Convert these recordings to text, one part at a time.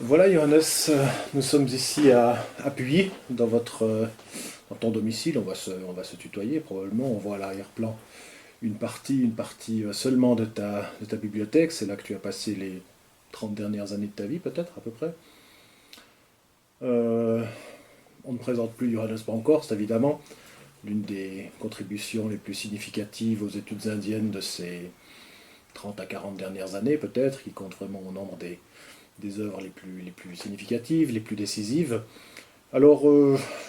Voilà Johannes, nous sommes ici à Puy, dans ton domicile, on va se tutoyer probablement, on voit à l'arrière-plan une partie seulement de ta bibliothèque, c'est là que tu as passé les 30 dernières années de ta vie peut-être à peu près. Euh, on ne présente plus Johannes Bronkhorst évidemment, l'une des contributions les plus significatives aux études indiennes de ces 30 à 40 dernières années peut-être, qui compte vraiment au nombre des œuvres les plus significatives, les plus décisives. Alors,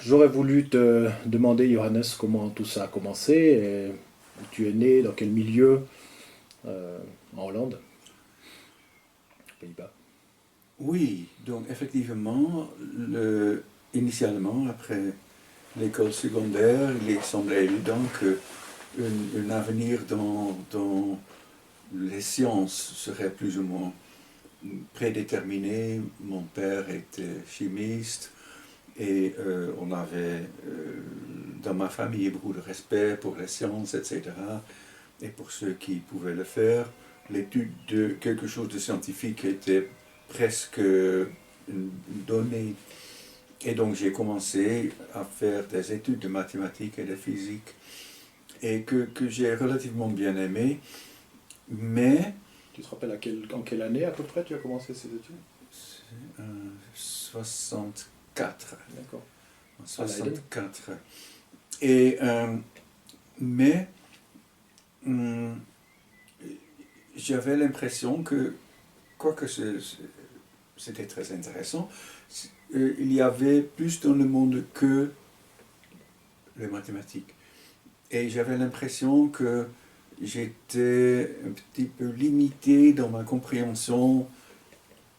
j'aurais voulu te demander, Johannes, comment tout ça a commencé, et où tu es né, dans quel milieu, euh, en Hollande, aux Pays-Bas. Oui, donc effectivement, initialement, après l'école secondaire, il semblait évident que un avenir dans les sciences serait plus ou moins prédéterminé. Mon père était chimiste et on avait dans ma famille beaucoup de respect pour les sciences, etc. Et pour ceux qui pouvaient le faire, l'étude de quelque chose de scientifique était presque une donnée. Et donc j'ai commencé à faire des études de mathématiques et de physique et que j'ai relativement bien aimé, mais Tu te rappelles en quelle année à peu près tu as commencé ces études? c'est en 64. D'accord. En À Leiden. 64. Et, mais hum, j'avais l'impression que, quoique c'était très intéressant, il y avait plus dans le monde que les mathématiques. Et j'avais l'impression que j'étais un petit peu limité dans ma compréhension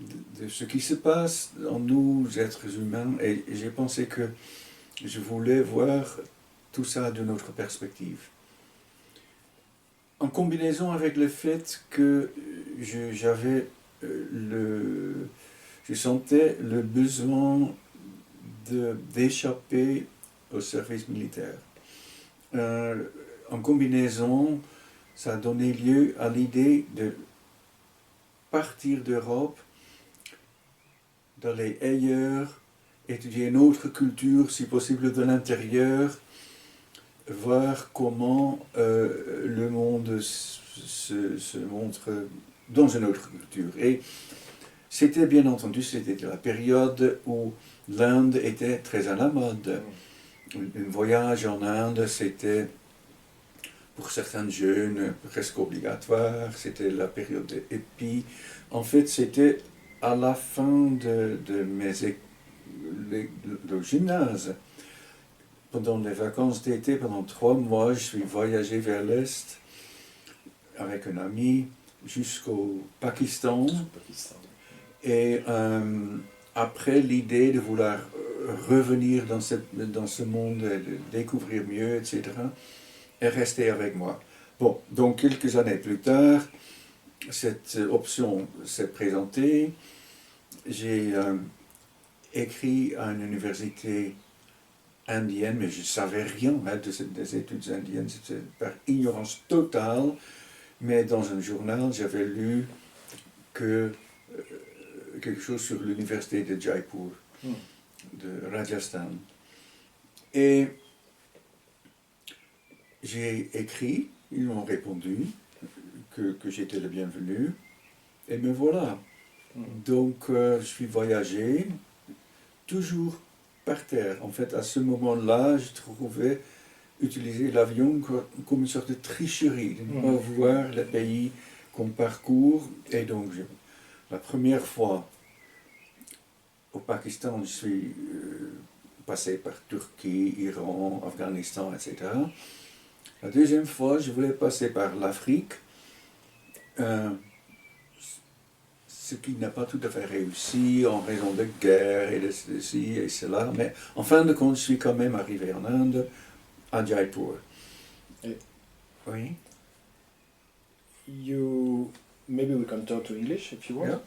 de ce qui se passe en nous, êtres humains, et j'ai pensé que je voulais voir tout ça d'une autre perspective. En combinaison avec le fait que j'avais je sentais le besoin d'échapper au service militaire. Euh, En combinaison, ça a donné lieu à l'idée de partir d'Europe, d'aller ailleurs, étudier une autre culture, si possible de l'intérieur, voir comment le monde se montre dans une autre culture. Et c'était bien entendu, c'était la période où l'Inde était très à la mode. Un voyage en Inde, c'était pour certains jeunes presque obligatoire, c'était la période de hippie. En fait, c'était à la fin de le gymnase. Pendant les vacances d'été, pendant 3 mois, je suis voyagé vers l'Est avec un ami jusqu'au Pakistan. Pakistan. Et après, l'idée de vouloir revenir dans ce monde, et de découvrir mieux, etc., est restée avec moi. Bon, donc quelques années plus tard, cette option s'est présentée. J'ai écrit à une université indienne, mais je ne savais rien des études indiennes, c'était par ignorance totale. Mais dans un journal, j'avais lu que quelque chose sur l'université de Jaipur, de Rajasthan. Et j'ai écrit, ils m'ont répondu que j'étais le bienvenu, et me voilà. Donc je suis voyagé, toujours par terre. En fait, à ce moment-là, je trouvais utiliser l'avion comme une sorte de tricherie, de ne pas voir le pays qu'on parcourt. Et donc, la première fois au Pakistan, je suis passé par Turquie, Iran, Afghanistan, etc. La deuxième fois, je voulais passer par l'Afrique, ce qui n'a pas tout à fait réussi en raison de guerre et de ceci et cela, mais en fin de compte, je suis quand même arrivé en Inde, à Jaipur. Et Oui. maybe we can talk to English if you want. Yeah.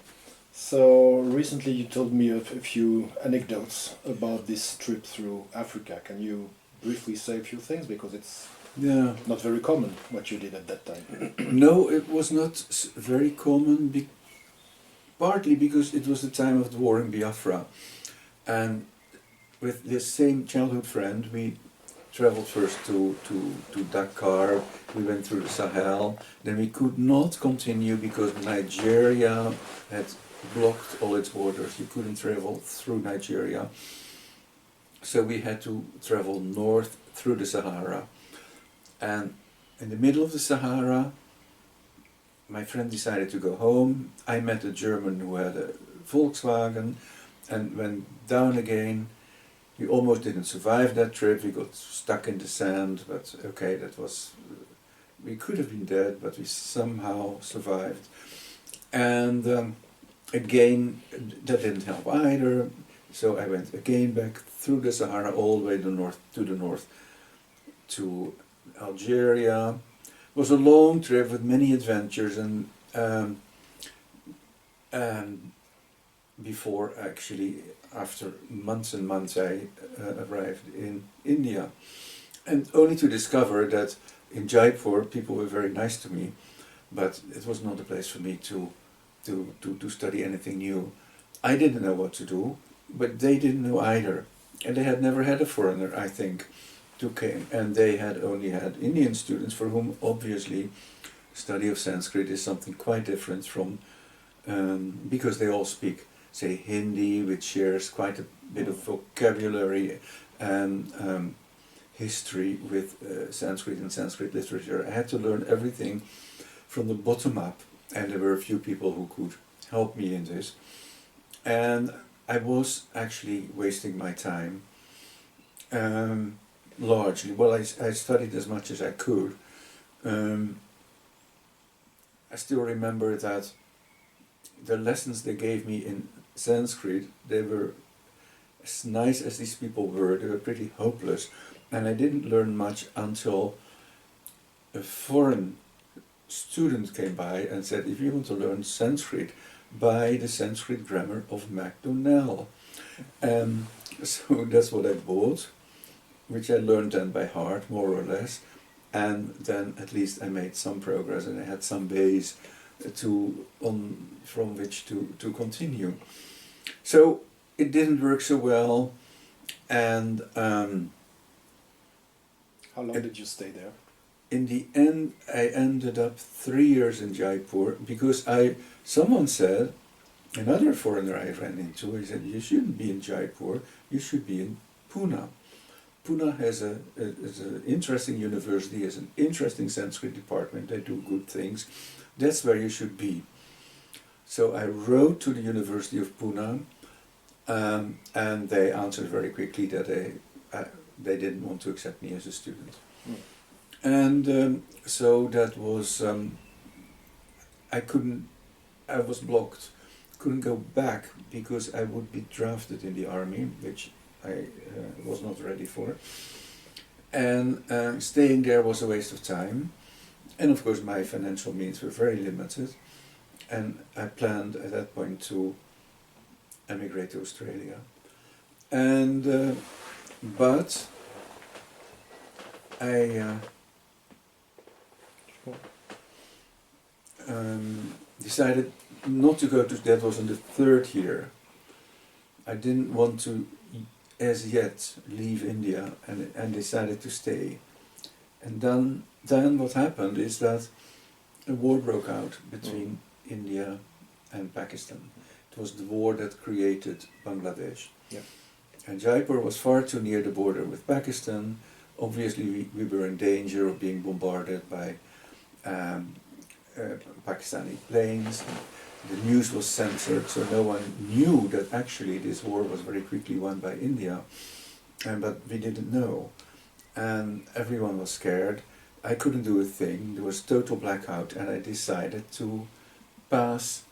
So recently you told me a few anecdotes about this trip through Africa. Can you briefly say a few things, because it's Yeah. not very common what you did at that time? No, it was not very common, partly because it was the time of the war in Biafra, and with this same childhood friend, we traveled first to Dakar, we went through the Sahel, then we could not continue because Nigeria had blocked all its borders. You couldn't travel through Nigeria. So we had to travel north through the Sahara. And in the middle of the Sahara, my friend decided to go home. I met a German who had a Volkswagen and went down again. We almost didn't survive that trip. We got stuck in the sand, but okay, that was, we could have been dead, but we somehow survived. And again, that didn't help either. So I went again back through the Sahara all the way to the north to Algeria. It was a long trip with many adventures, and before actually, after months and months, I arrived in India, and only to discover that in Jaipur people were very nice to me, but it was not a place for me to study anything new. I didn't know what to do, but they didn't know either, and they had never had a foreigner, I think, who came, and they had only had Indian students for whom obviously study of Sanskrit is something quite different from, because they all speak, say, Hindi, which shares quite a bit of vocabulary and history with Sanskrit and Sanskrit literature. I had to learn everything from the bottom up, and there were a few people who could help me in this. And I was actually wasting my time, largely. Well, I studied as much as I could. I still remember that the lessons they gave me in Sanskrit, they were, as nice as these people were, they were pretty hopeless. And I didn't learn much until a foreign student came by and said, if you want to learn Sanskrit, buy the Sanskrit grammar of MacDonnell. So that's what I bought, which I learned then by heart, more or less. And then at least I made some progress, and I had some base from which to continue. So it didn't work so well, and how long did you stay there? In the end, I ended up 3 years in Jaipur because someone said, another foreigner I ran into, he said, you shouldn't be in Jaipur, you should be in Pune. Pune has an interesting university, has an interesting Sanskrit department, they do good things. That's where you should be. So I wrote to the University of Pune, and they answered very quickly that they didn't want to accept me as a student. Mm. And so that was, I was blocked, couldn't go back because I would be drafted in the army, which I was not ready for. And staying there was a waste of time. And of course my financial means were very limited. And I planned at that point to emigrate to Australia. And but I decided not to go to, that was in the third year. I didn't want to as yet leave India, and decided to stay. And then what happened is that a war broke out between India and Pakistan. It was the war that created Bangladesh. Yeah. And Jaipur was far too near the border with Pakistan. Obviously we were in danger of being bombarded by Pakistani planes. The news was censored, so no one knew that actually this war was very quickly won by India. But we didn't know. And everyone was scared. I couldn't do a thing. There was total blackout, and I decided to pass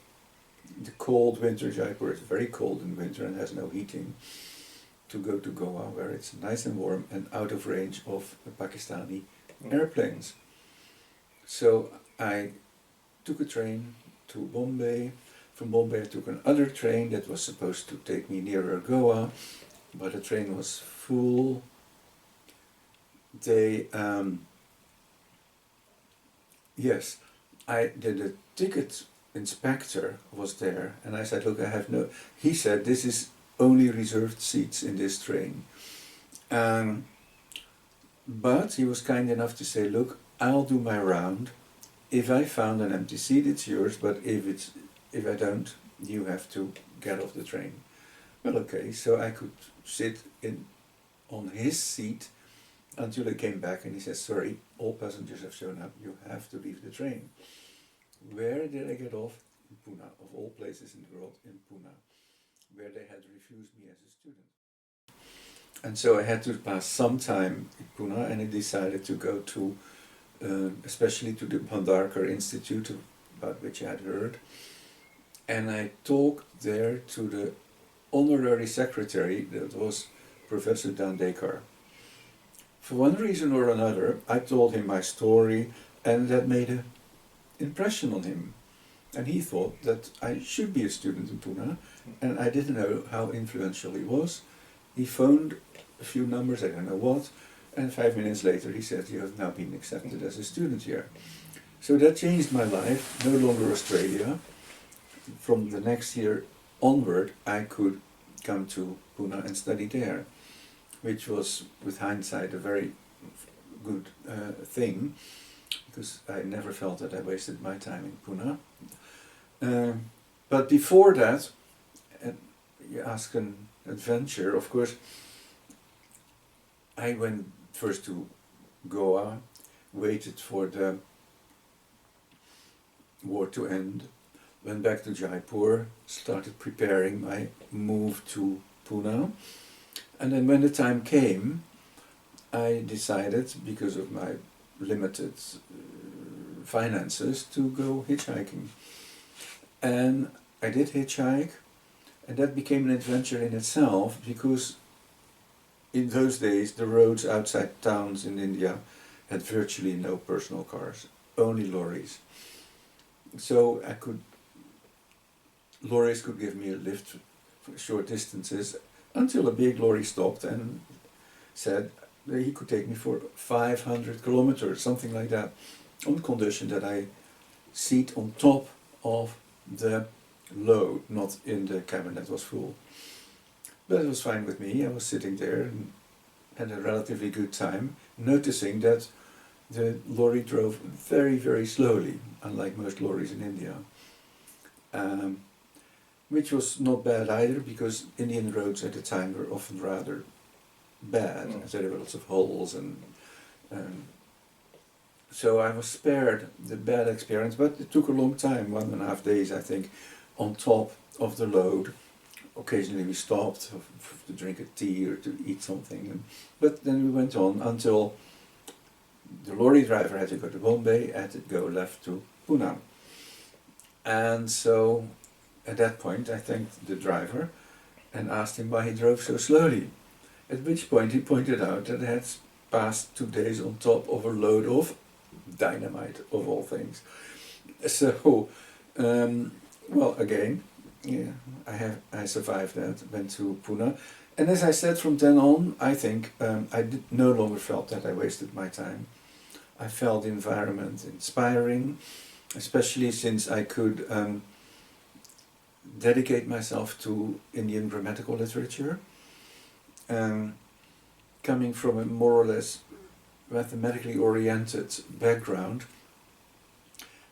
the cold winter. Jaipur is very cold in winter and has no heating. To go to Goa, where it's nice and warm and out of range of Pakistani airplanes. So I took a train to Bombay. From Bombay I took another train that was supposed to take me nearer Goa, but the train was full. Yes, the ticket inspector was there, and I said, look, I have no... He said, this is only reserved seats in this train. But he was kind enough to say, look, I'll do my round. If I found an empty seat, it's yours, but if I don't, you have to get off the train. Well, okay, so I could sit on his seat until he came back and he said, sorry, all passengers have shown up, you have to leave the train. Where did I get off? In Pune, of all places in the world, in Pune, where they had refused me as a student. And so I had to pass some time in Pune, and I decided to go to, especially to the Bhandarkar Institute, about which I had heard. And I talked there to the honorary secretary, that was Professor Dandekar. For one reason or another, I told him my story, and that made an impression on him. And he thought that I should be a student in Pune, and I didn't know how influential he was. He phoned a few numbers, I don't know what, and 5 minutes later he said, you have now been accepted as a student here. So that changed my life, no longer Australia. From the next year onward, I could come to Pune and study there, which was, with hindsight, a very good thing, because I never felt that I wasted my time in Pune. But before that, you ask an adventure, of course, I went first to Goa, waited for the war to end, went back to Jaipur, started preparing my move to Pune, and then when the time came, I decided, because of my limited finances, to go hitchhiking. And I did hitchhike, and that became an adventure in itself, because in those days the roads outside towns in India had virtually no personal cars, only lorries. So lorries could give me a lift for short distances, until a big lorry stopped and said that he could take me for 500 kilometers, something like that, on condition that I sit on top of the load, not in the cabin that was full. But it was fine with me. I was sitting there and had a relatively good time, noticing that the lorry drove very, very slowly, unlike most lorries in India. Which was not bad either, because Indian roads at the time were often rather bad. There were lots of holes, and so I was spared the bad experience, but it took a long time, 1.5 days I think, on top of the load. Occasionally we stopped to drink a tea or to eat something, but then we went on until the lorry driver had to go to Bombay, had to go left to Pune. And so at that point I thanked the driver and asked him why he drove so slowly, at which point he pointed out that I had passed 2 days on top of a load of dynamite, of all things. So, well, again, yeah, I survived that, went to Pune, and as I said, from then on, I think I no longer felt that I wasted my time. I felt the environment inspiring, especially since I could dedicate myself to Indian grammatical literature. Coming from a more or less mathematically oriented background,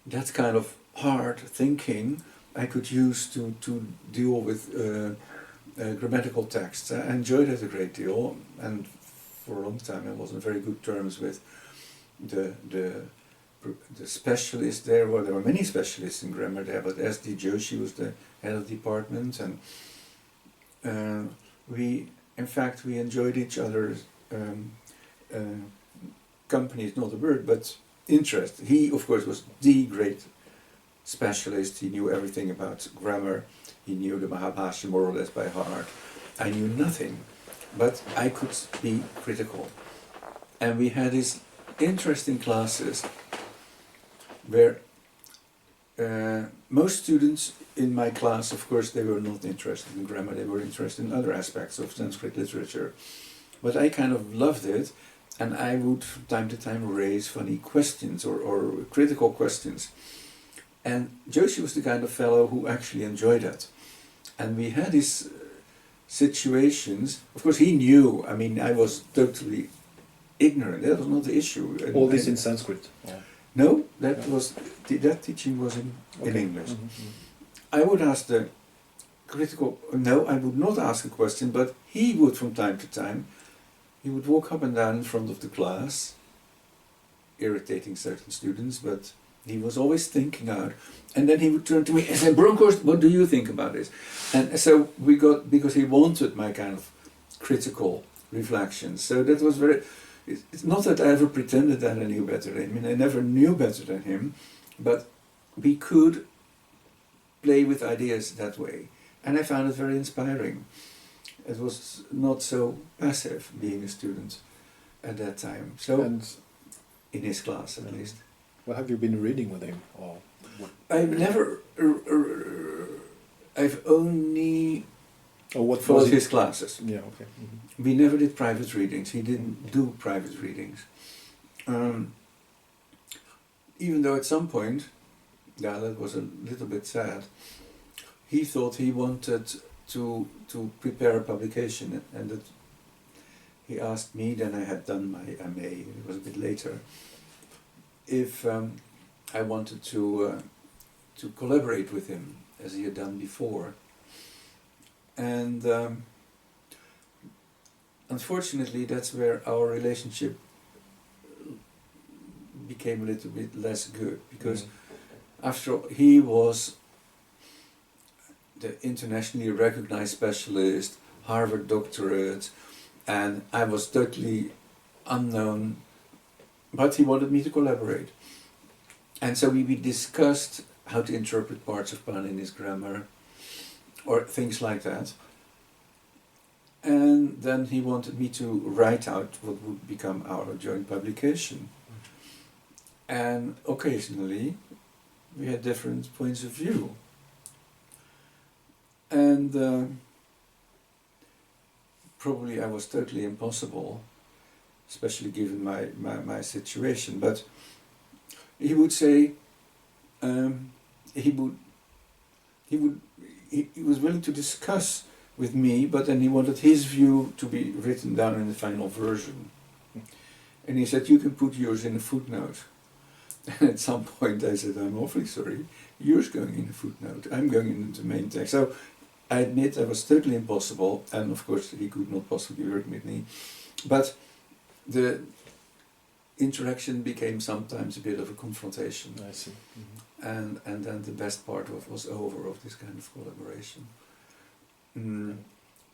that kind of hard thinking I could use to deal with grammatical texts. I enjoyed it a great deal, and for a long time I was on very good terms with the specialist there. Well, there were many specialists in grammar there, but S.D. Joshi was the head of the department, and we enjoyed each other's company is not a word, but interest. He, of course, was the great specialist. He knew everything about grammar. He knew the Mahabhasha more or less by heart. I knew nothing, but I could be critical. And we had these interesting classes where most students in my class, of course, they were not interested in grammar. They were interested in other aspects of Sanskrit literature. But I kind of loved it, and I would from time to time raise funny questions or critical questions. And Joshi was the kind of fellow who actually enjoyed that. And we had these situations. Of course, he knew. I mean, I was totally ignorant. That was not the issue. And All this in Sanskrit? no, that was that teaching was in English. I would ask the critical. No, I would not ask a question, but he would from time to time. He would walk up and down in front of the class, irritating certain students, but he was always thinking out. And then he would turn to me and say, Bronkhorst, what do you think about this? And so we got, because he wanted my kind of critical reflections. So that was very, it's not that I ever pretended that I knew better than him. I mean, I never knew better than him, but we could play with ideas that way. And I found it very inspiring. It was not so passive being a student at that time. So, And in his class at least. what have you been reading with him? Or I've never, I've only or what followed was it? his classes. Yeah, okay. We never did private readings. He didn't do private readings. Even though at some point, yeah, that was a little bit sad, he thought he wanted to prepare a publication, and that he asked me, then I had done my MA, it was a bit later, if I wanted to collaborate with him as he had done before. And unfortunately, that's where our relationship became a little bit less good, because after all, he was the internationally recognized specialist, Harvard doctorate, and I was totally unknown, but he wanted me to collaborate. And so we discussed how to interpret parts of Paanini's grammar, or things like that. And then he wanted me to write out what would become our joint publication. And occasionally we had different points of view. And probably I was totally impossible, especially given my situation. But he would say, he was willing to discuss with me, but then he wanted his view to be written down in the final version. And he said, you can put yours in a footnote. And at some point I said, I'm awfully sorry, yours going in a footnote, I'm going into the main text. So I admit I was totally impossible, and of course he could not possibly work with me. But the interaction became sometimes a bit of a confrontation. I see. And then the best part was over of this kind of collaboration.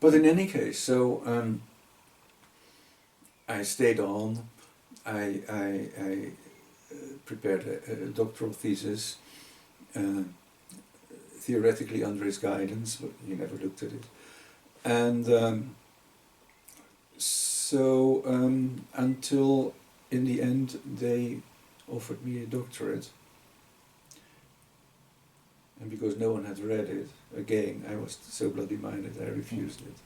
But in any case, so I stayed on. I prepared a doctoral thesis, theoretically under his guidance, but he never looked at it. And so until in the end they offered me a doctorate. And because no one had read it, again, I was so bloody minded, I refused it.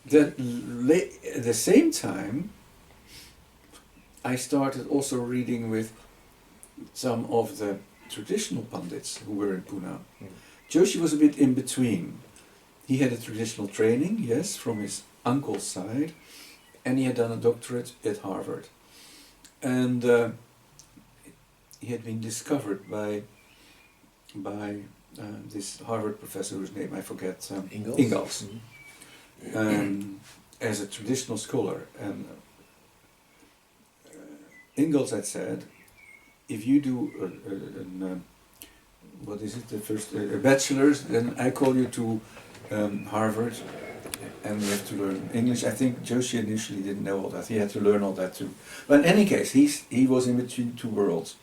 At the same time, I started also reading with some of the traditional pundits who were in Pune. Joshi was a bit in between. He had a traditional training, yes, from his uncle's side, and he had done a doctorate at Harvard. And he had been discovered by this Harvard professor whose name I forget, Ingalls, as a traditional scholar. And Ingalls had said, if you do a bachelor's, then I call you to Harvard, and we have to learn English. I think Joshi initially didn't know all that. He had to learn all that too. But in any case, he was in between two worlds.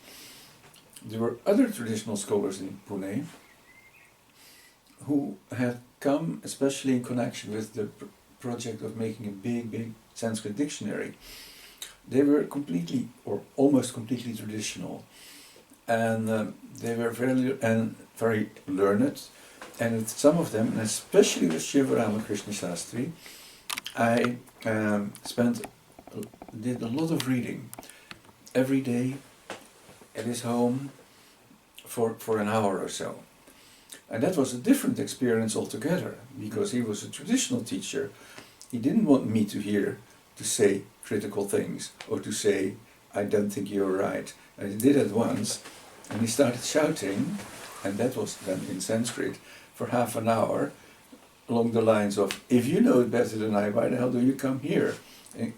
There were other traditional scholars in Pune who had come, especially in connection with the project of making a big Sanskrit dictionary. They were completely, or almost completely traditional, and they were very learned. And with some of them, and especially with Shiva Ramakrishna Shastri, I spent did a lot of reading every day at his home for an hour or so. And that was a different experience altogether, because he was a traditional teacher. He didn't want me to say critical things, or to say, I don't think you're right. And he did it once, and he started shouting, and that was then in Sanskrit, for half an hour, along the lines of, if you know it better than I, why the hell do you come here?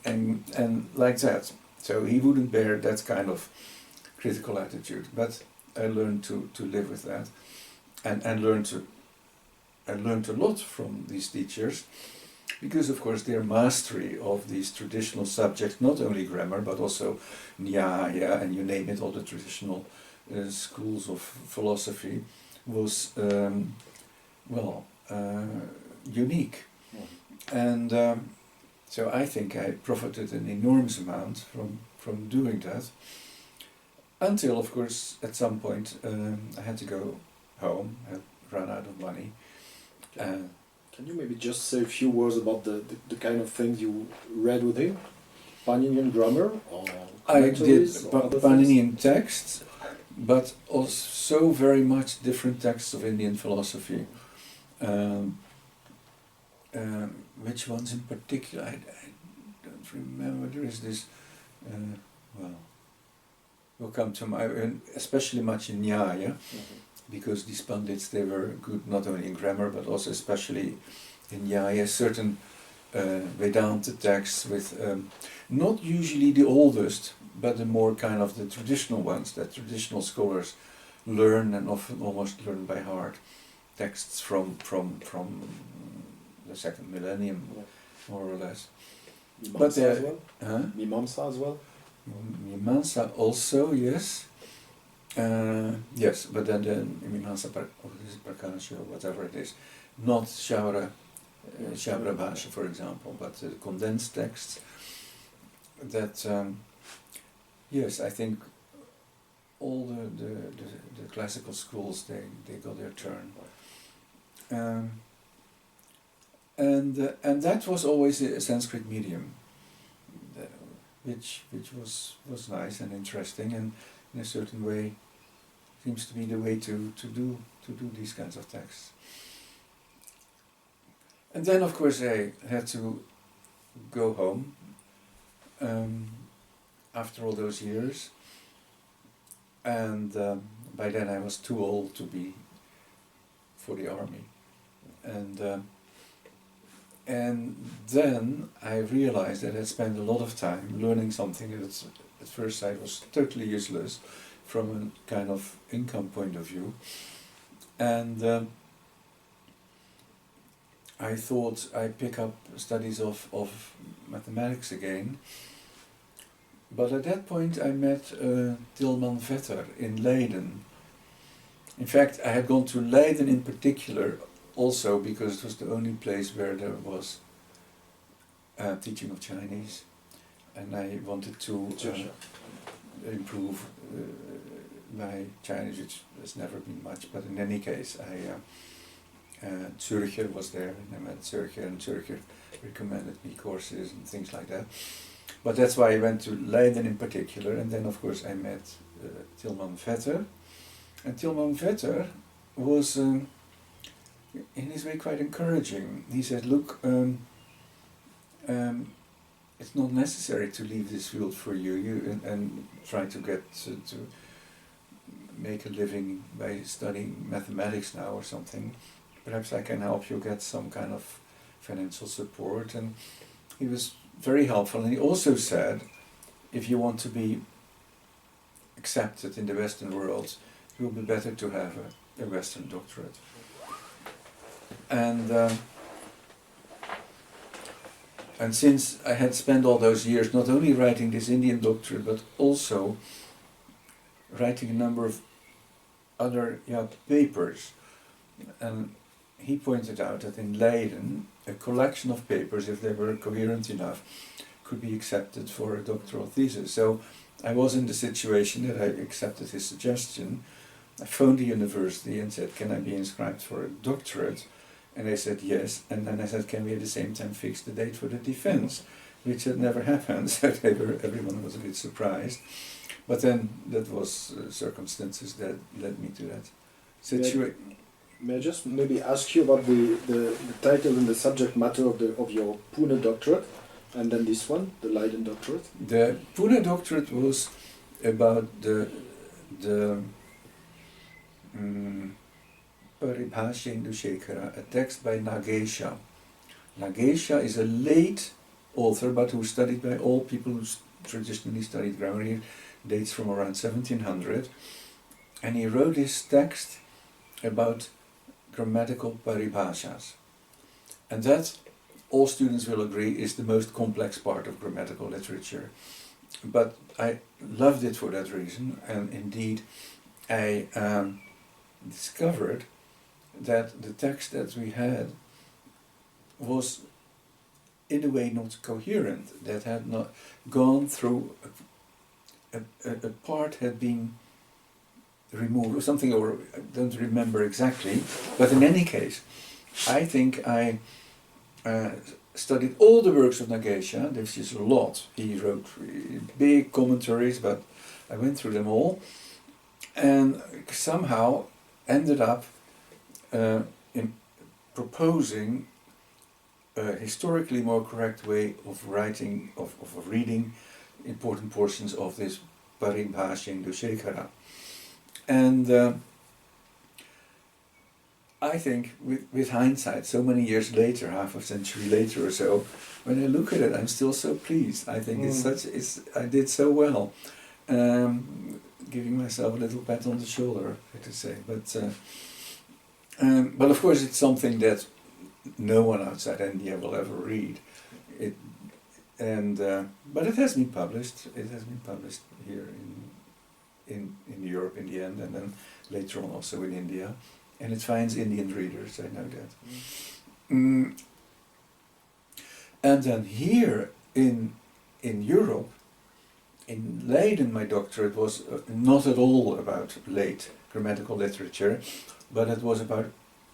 And like that. So he wouldn't bear that kind of critical attitude. But I learned to live with that, and learned a lot from these teachers, because of course their mastery of these traditional subjects, not only grammar but also Nyaya, and you name it, all the traditional schools of philosophy, was unique. And so I think I profited an enormous amount from doing that, until of course at some point I had to go home, I had run out of money. Can you maybe just say a few words about the kind of things you read with him? Paninian grammar, or I did or other Paninian texts, but also very much different texts of Indian philosophy. Which ones in particular? I don't remember. There is this, will come to my, especially much in Nyaya, because these Pandits, they were good not only in grammar but also especially in Nyaya, certain Vedanta texts with not usually the oldest, but the more kind of the traditional ones that traditional scholars learn, and often almost learn by heart, texts from the second millennium, more or less. Mimamsa as well? Mimamsa as well? Mimamsa also, yes. Yes, but then the Mimamsa Prakasha, or whatever it is, not Shaura Bhasha, for example, but the condensed texts that, yes, I think all the classical schools, they got their turn. And that was always a Sanskrit medium, which was nice and interesting, and in a certain way seems to be the way to do these kinds of texts. And then of course I had to go home after all those years, and by then I was too old to be for the army, and then I realized that I'd spent a lot of time learning something that at first sight was totally useless from a kind of income point of view, and I thought I'd pick up studies of mathematics again. But at that point I met Tilman Vetter in Leiden. In fact, I had gone to Leiden in particular also because it was the only place where there was teaching of Chinese, and I wanted to improve my Chinese, which has never been much, but in any case, Zürcher was there, and I met Zürcher, and Zürcher recommended me courses and things like that. But that's why I went to Leiden in particular, and then of course I met Tilman Vetter, and Tilman Vetter was in his way quite encouraging. He said, look, it's not necessary to leave this field for you, and try to get to make a living by studying mathematics now or something. Perhaps I can help you get some kind of financial support. And he was very helpful, and he also said, if you want to be accepted in the Western world, it will be better to have a Western doctorate. And since I had spent all those years not only writing this Indian doctorate, but also writing a number of other papers, and he pointed out that in Leiden, a collection of papers, if they were coherent enough, could be accepted for a doctoral thesis. So I was in the situation that I accepted his suggestion. I phoned the university and said, can I be inscribed for a doctorate? And they said yes, and then I said, can we at the same time fix the date for the defense? which had never happened, so everyone was a bit surprised. But then that was circumstances that led me to that situation. May I just maybe ask you about the title and the subject matter of your Pune doctorate, and then this one, the Leiden doctorate? The Pune doctorate was about the Paribhashya Indushekara, a text by Nagesha. Nagesha is a late author, but who was studied by all people who traditionally studied grammar. He dates from around 1700, and he wrote this text about grammatical paribhashas. And that, all students will agree, is the most complex part of grammatical literature. But I loved it for that reason, and indeed I discovered that the text that we had was in a way not coherent, that had not gone through, a part had been removed or something, or I don't remember exactly, but in any case, I think I studied all the works of Nagesha. This is a lot. He wrote big commentaries, but I went through them all, and somehow ended up in proposing a historically more correct way of writing, of reading important portions of this Paribhashya Indushekara. And I think with hindsight, so many years later, half a century later or so, when I look at it, I'm still so pleased. I think I did so well. Giving myself a little pat on the shoulder, to say. But of course it's something that no one outside India will ever read. But it has been published. It has been published here in Europe in the end, and then later on also in India, and it finds Indian readers. I know that. And then here in Europe, in Leiden, my doctorate was not at all about late grammatical literature, but it was about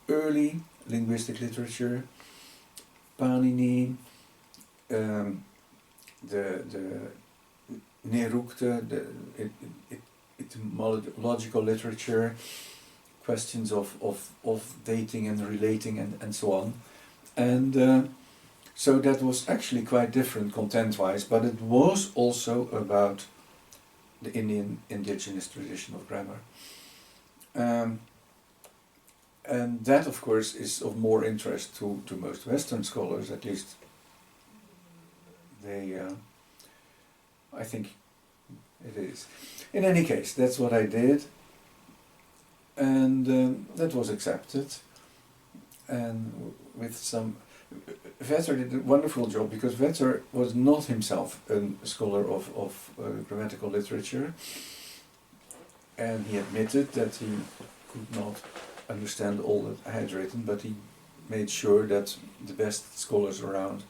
early linguistic literature, Panini, the Nerukte, the etymological literature, questions of dating and relating and so on. And so that was actually quite different content-wise, but it was also about the Indian indigenous tradition of grammar. And that, of course, is of more interest to most Western scholars, at least they, I think it is. In any case, that's what I did, and that was accepted, and with some... Vetter did a wonderful job, because Vetter was not himself a scholar of grammatical literature, and he admitted that he could not understand all that I had written, but he made sure that the best scholars around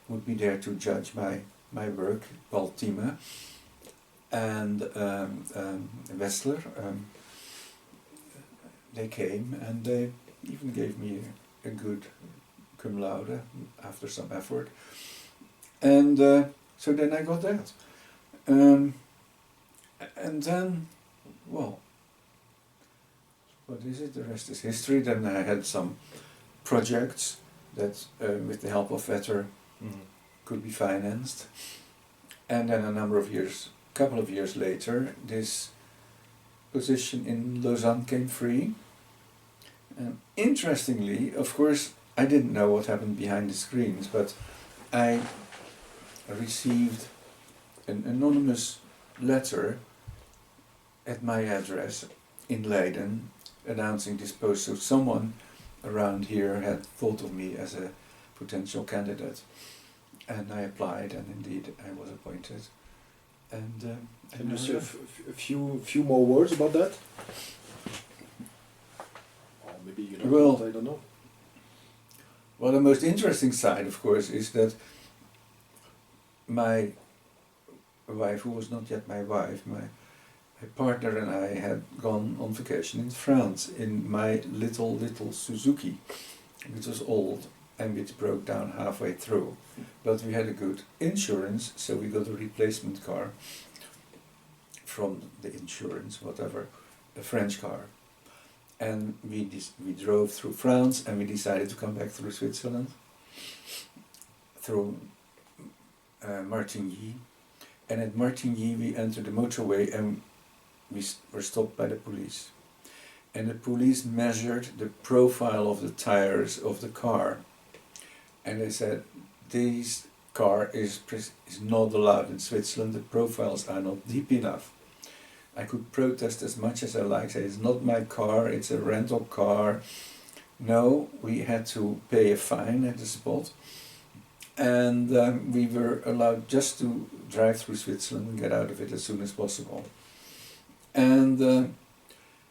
would be there to judge my work, Paul Thieme and Wessler. They came, and they even gave me a good cum laude after some effort, and so then I got that, and then, well, what is it? The rest is history. Then I had some projects that, with the help of Vetter, could be financed, and then a couple of years later, this position in Lausanne came free, and interestingly, of course, I didn't know what happened behind the screens, but I received an anonymous letter at my address in Leiden announcing this post, so someone around here had thought of me as a potential candidate, and I applied, and indeed I was appointed. And can you say a few more words about that? Or maybe you don't. Well, I don't know. Well, the most interesting side, of course, is that my wife, who was not yet my wife, my partner and I had gone on vacation in France in my little Suzuki, which was old, and it broke down halfway through. But we had a good insurance, so we got a replacement car from the insurance, whatever, a French car. And we drove through France, and we decided to come back through Switzerland, through Martigny. And at Martigny we entered the motorway, and we were stopped by the police. And the police measured the profile of the tires of the car. And they said, this car is not allowed in Switzerland, the profiles are not deep enough. I could protest as much as I like, say it's not my car, it's a rental car. No, we had to pay a fine at the spot. And we were allowed just to drive through Switzerland and get out of it as soon as possible. And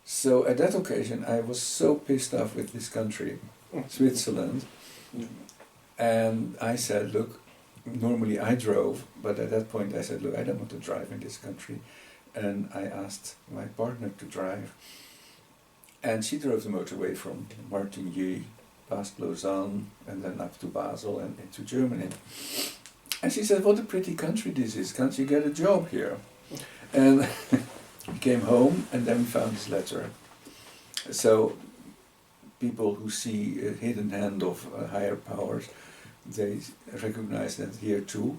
so at that occasion I was so pissed off with this country, Switzerland, and I said, look, normally I drove, but at that point I said, look, I don't want to drive in this country. And I asked my partner to drive. And she drove the motorway from Martigny, past Lausanne, and then up to Basel and into Germany. And she said, what a pretty country this is, can't you get a job here? And we came home, and then we found this letter. So people who see a hidden hand of higher powers, they recognize that here too.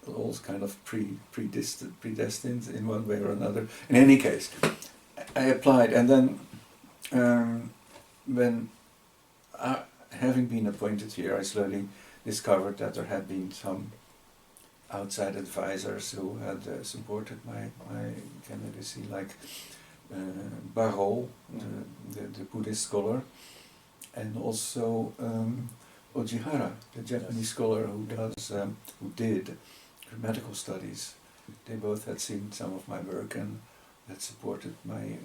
All kind of predestined in one way or another. In any case, I applied, and then when having been appointed here, I slowly discovered that there had been some outside advisors who had supported my candidacy, like Barreau, the Buddhist scholar, and also Ojihara, the Japanese scholar who did grammatical studies. They both had seen some of my work and had supported my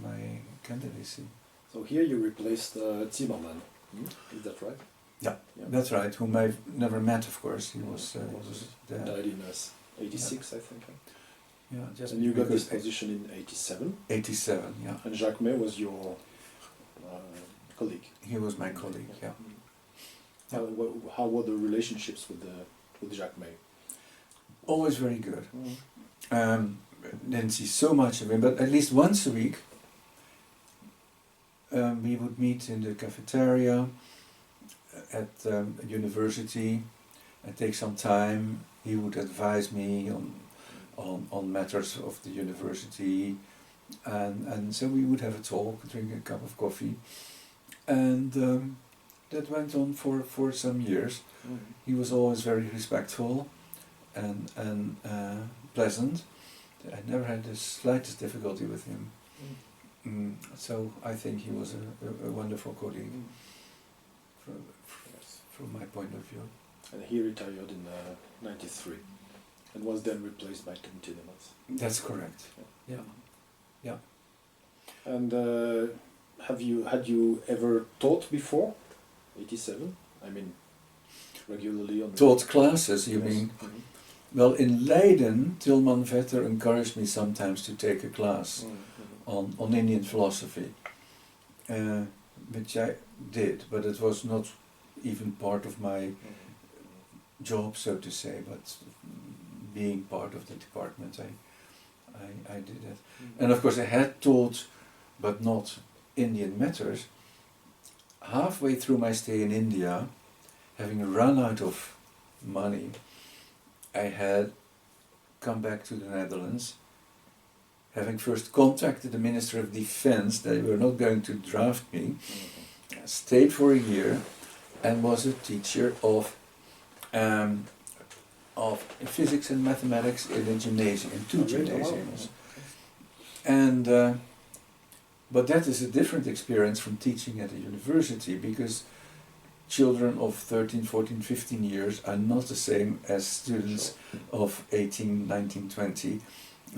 candidacy. So here you replaced Zimmermann, is that right? Yeah, that's right, whom I've never met, of course. He was died in 86, I think. Yeah, just and you got this position in 87? 87, yeah. And Jacques May was your colleague? He was my colleague, yeah. How were the relationships with Jacques May? Always very good. Didn't see so much of him, but at least once a week we would meet in the cafeteria at university and take some time. He would advise me on matters of the university, and so we would have a talk, drink a cup of coffee, and that went on for some years. He was always very respectful and pleasant. I never had the slightest difficulty with him. So I think he was a wonderful colleague from my point of view. And he retired in 93 and was then replaced by Tom Tielemans. That's correct. Yeah. And had you ever taught before 87? I mean, regularly on taught classes, you mean? Well, in Leiden, Tilman Vetter encouraged me sometimes to take a class on Indian philosophy, which I did, but it was not even part of my job, so to say, but being part of the department, I did it. And of course I had taught, but not Indian matters. Halfway through my stay in India, having run out of money, I had come back to the Netherlands, having first contacted the Minister of Defense that they were not going to draft me, stayed for a year, and was a teacher of physics and mathematics in a gymnasium, in two gymnasiums. And but that is a different experience from teaching at a university, because children of 13, 14, 15 years are not the same as students of 18, 19, 20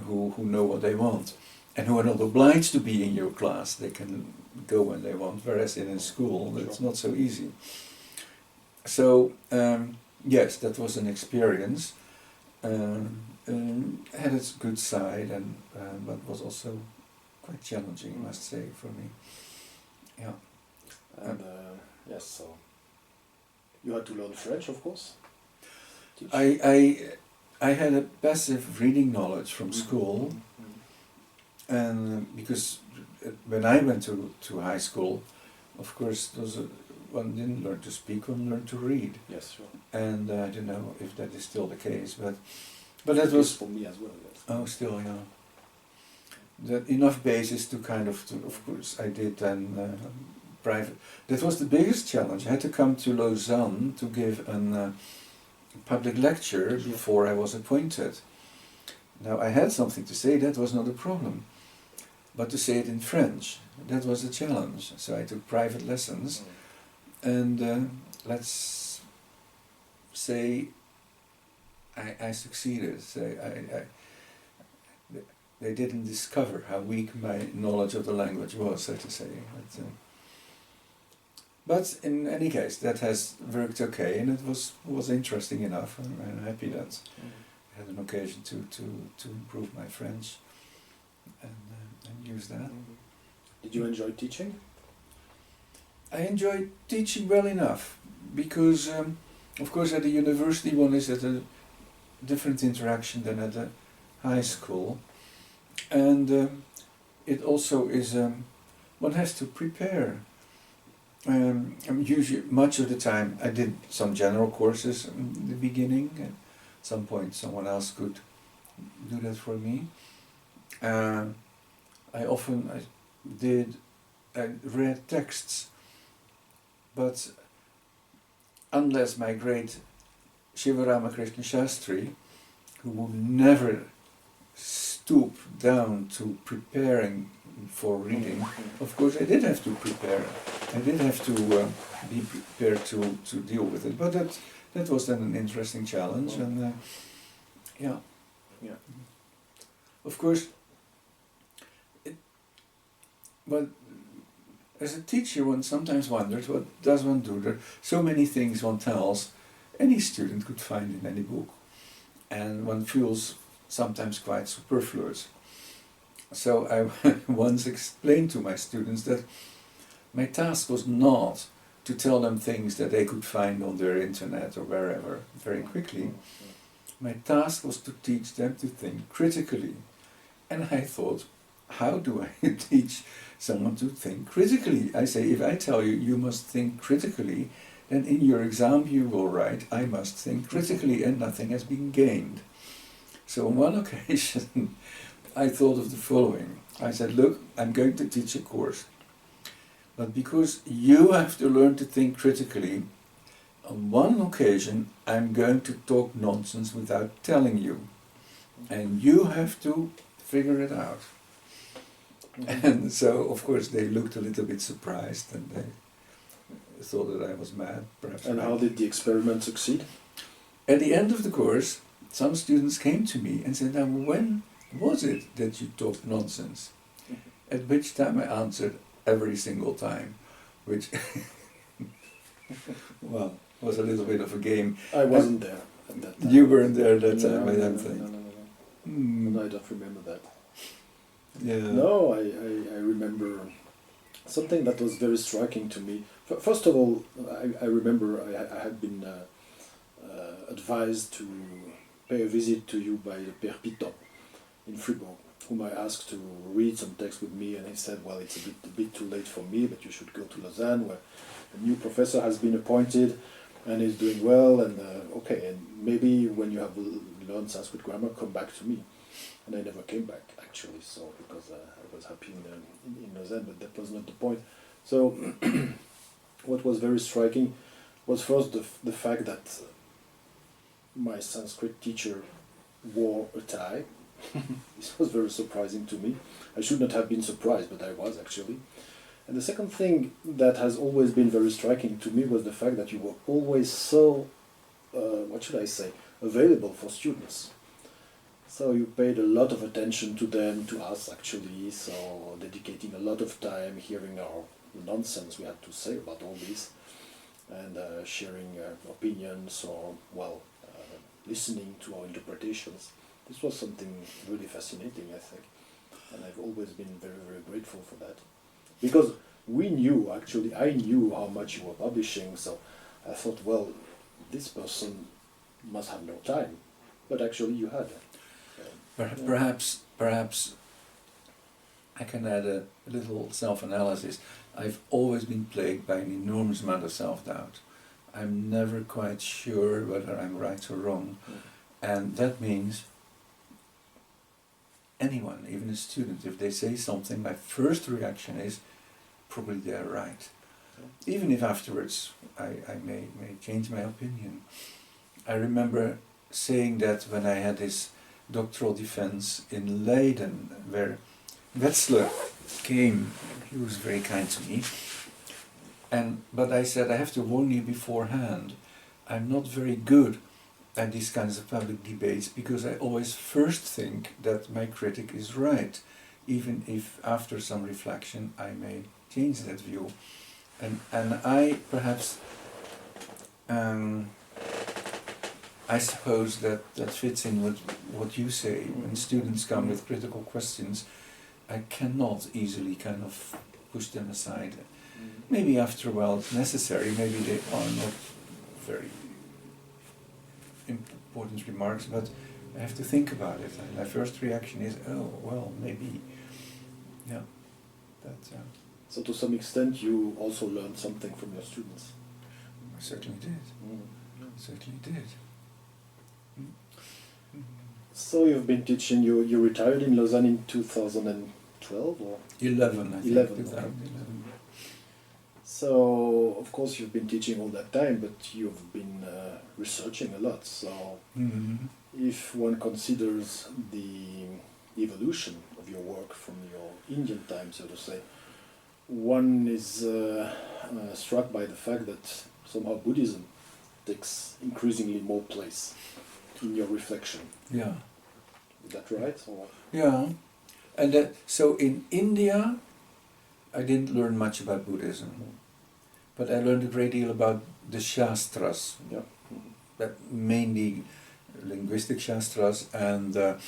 who know what they want and who are not obliged to be in your class. They can go when they want, whereas in a school it's not so easy. So yes, that was an experience. Had its good side, and but was also quite challenging, I must say, for me. Yeah. And yes, so You had to learn French, of course. Teach. I had a passive reading knowledge from school, and because when I went to high school, of course, one didn't learn to speak, one learned to read. Yes, sure. And I don't know if that is still the case, but that It was for me as well. Yes. oh, still, yeah. That enough basis to kind of course, I did then private. That was the biggest challenge. I had to come to Lausanne to give a public lecture before I was appointed. Now I had something to say, that was not a problem. But to say it in French, that was a challenge. So I took private lessons, and let's say I succeeded. So they didn't discover how weak my knowledge of the language was, so to say. But in any case, that has worked okay, and it was interesting enough. I'm happy that I had an occasion to improve my French and use that. Did you enjoy teaching? I enjoy teaching well enough, because of course at the university one is at a different interaction than at a high school, and it also is one has to prepare. Usually, much of the time, I did some general courses in the beginning. At some point, someone else could do that for me. I read texts, but unless my great Shivaramakrishna Shastri, who would never stoop down to preparing for reading, of course I did have to prepare. I did have to be prepared to deal with it, but that was then an interesting challenge, and yeah. Of course, but as a teacher, one sometimes wonders, what does one do? There are so many things one tells any student could find in any book, and one feels sometimes quite superfluous. So I once explained to my students that my task was not to tell them things that they could find on their internet or wherever very quickly. My task was to teach them to think critically. And I thought, how do I teach someone to think critically? I say, if I tell you, you must think critically, then in your exam you will write, I must think critically, and nothing has been gained. So on one occasion, I thought of the following. I said, look, I'm going to teach a course. But because you have to learn to think critically, on one occasion I'm going to talk nonsense without telling you. And you have to figure it out. And so, of course, they looked a little bit surprised, and they thought that I was mad, perhaps. And how did the experiment succeed? At the end of the course, some students came to me and said, now when was it that you talked nonsense? At which time I answered, every single time, which well, was a little bit of a game. I wasn't there at that time. You weren't there at that time, I don't think. No, I don't remember that. Yeah. No, I remember something that was very striking to me. First of all, I remember I had been advised to pay a visit to you by the Père Piton in Fribourg, whom I asked to read some text with me, and he said, well, it's a bit too late for me, but you should go to Lausanne, where a new professor has been appointed and is doing well, and okay, and maybe when you have learned Sanskrit grammar, come back to me. And I never came back, actually, so because I was happy in Lausanne, but that was not the point. So what was very striking was first the fact that my Sanskrit teacher wore a tie. This was very surprising to me. I should not have been surprised, but I was actually. And the second thing that has always been very striking to me was the fact that you were always so, what should I say, available for students. So you paid a lot of attention to them, to us actually, so dedicating a lot of time hearing our nonsense we had to say about all this, and sharing opinions or, well, listening to our interpretations. This was something really fascinating, I think, and I've always been very, very grateful for that. Because we knew, actually, I knew how much you were publishing, so I thought, well, this person must have no time, but actually you had. Perhaps I can add a little self-analysis. I've always been plagued by an enormous amount of self-doubt. I'm never quite sure whether I'm right or wrong, and that means anyone, even a student, if they say something, my first reaction is probably they're right. Even if afterwards I may change my opinion. I remember saying that when I had this doctoral defense in Leiden, where Wetzler came, he was very kind to me, but I said, I have to warn you beforehand, I'm not very good at these kinds of public debates because I always first think that my critic is right, even if after some reflection I may change that view. And I perhaps, I suppose that fits in with what you say. When students come with critical questions, I cannot easily kind of push them aside. Maybe after a while it's necessary, maybe they are not very important remarks, but I have to think about it. And my first reaction is, oh, well, maybe, yeah. So to some extent you also learned something from your students? I certainly did. Certainly did. So you've been teaching, you retired in Lausanne in 2012 or? 11, I think. 11. 2011. So, of course, you've been teaching all that time, but you've been researching a lot. So, if one considers the evolution of your work from your Indian time, so to say, one is struck by the fact that somehow Buddhism takes increasingly more place in your reflection. Yeah. Is that right? Or? Yeah. And so in India, I didn't learn much about Buddhism. But I learned a great deal about the Shastras, that mainly linguistic Shastras and the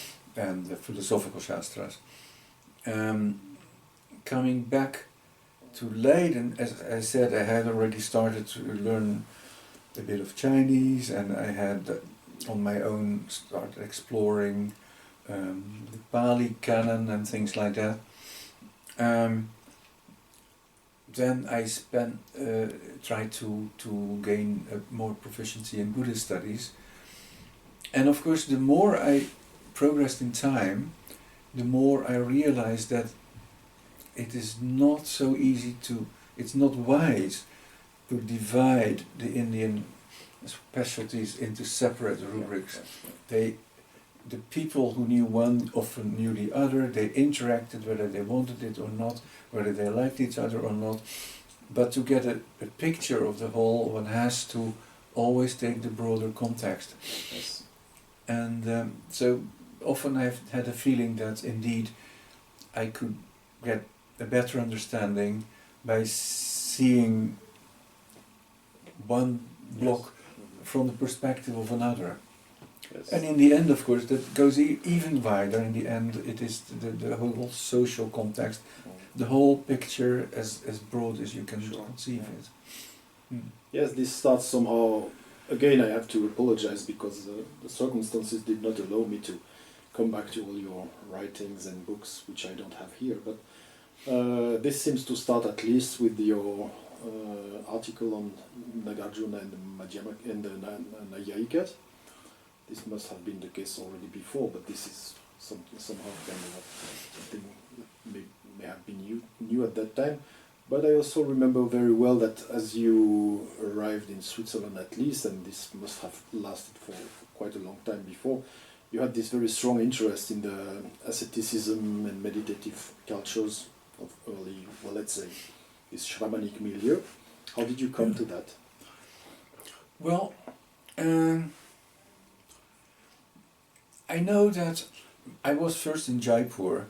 philosophical Shastras. Coming back to Leiden, as I said, I had already started to learn a bit of Chinese, and I had on my own started exploring the Pali canon and things like that. Then I tried to gain more proficiency in Buddhist studies. And of course, the more I progressed in time, the more I realized that it is not so easy it's not wise to divide the Indian specialties into separate rubrics. The people who knew one often knew the other, they interacted whether they wanted it or not, whether they liked each other or not. But to get a picture of the whole, one has to always take the broader context. Yes. And so often I've had a feeling that indeed I could get a better understanding by seeing one block from the perspective of another. Yes. And in the end, of course, that goes even wider. In the end, it is the whole social context, the whole picture as broad as you can conceive it. Yes, this starts somehow. Again, I have to apologize because the circumstances did not allow me to come back to all your writings and books, which I don't have here. But this seems to start at least with your article on Nagarjuna and the Madhyamaka and the Nayayikas. This must have been the case already before, but this is somehow kind of something that may have been new at that time. But I also remember very well that as you arrived in Switzerland at least, and this must have lasted for quite a long time before, you had this very strong interest in the asceticism and meditative cultures of early, well, let's say, this shamanic milieu. How did you come to that? Well, I know that I was first in Jaipur,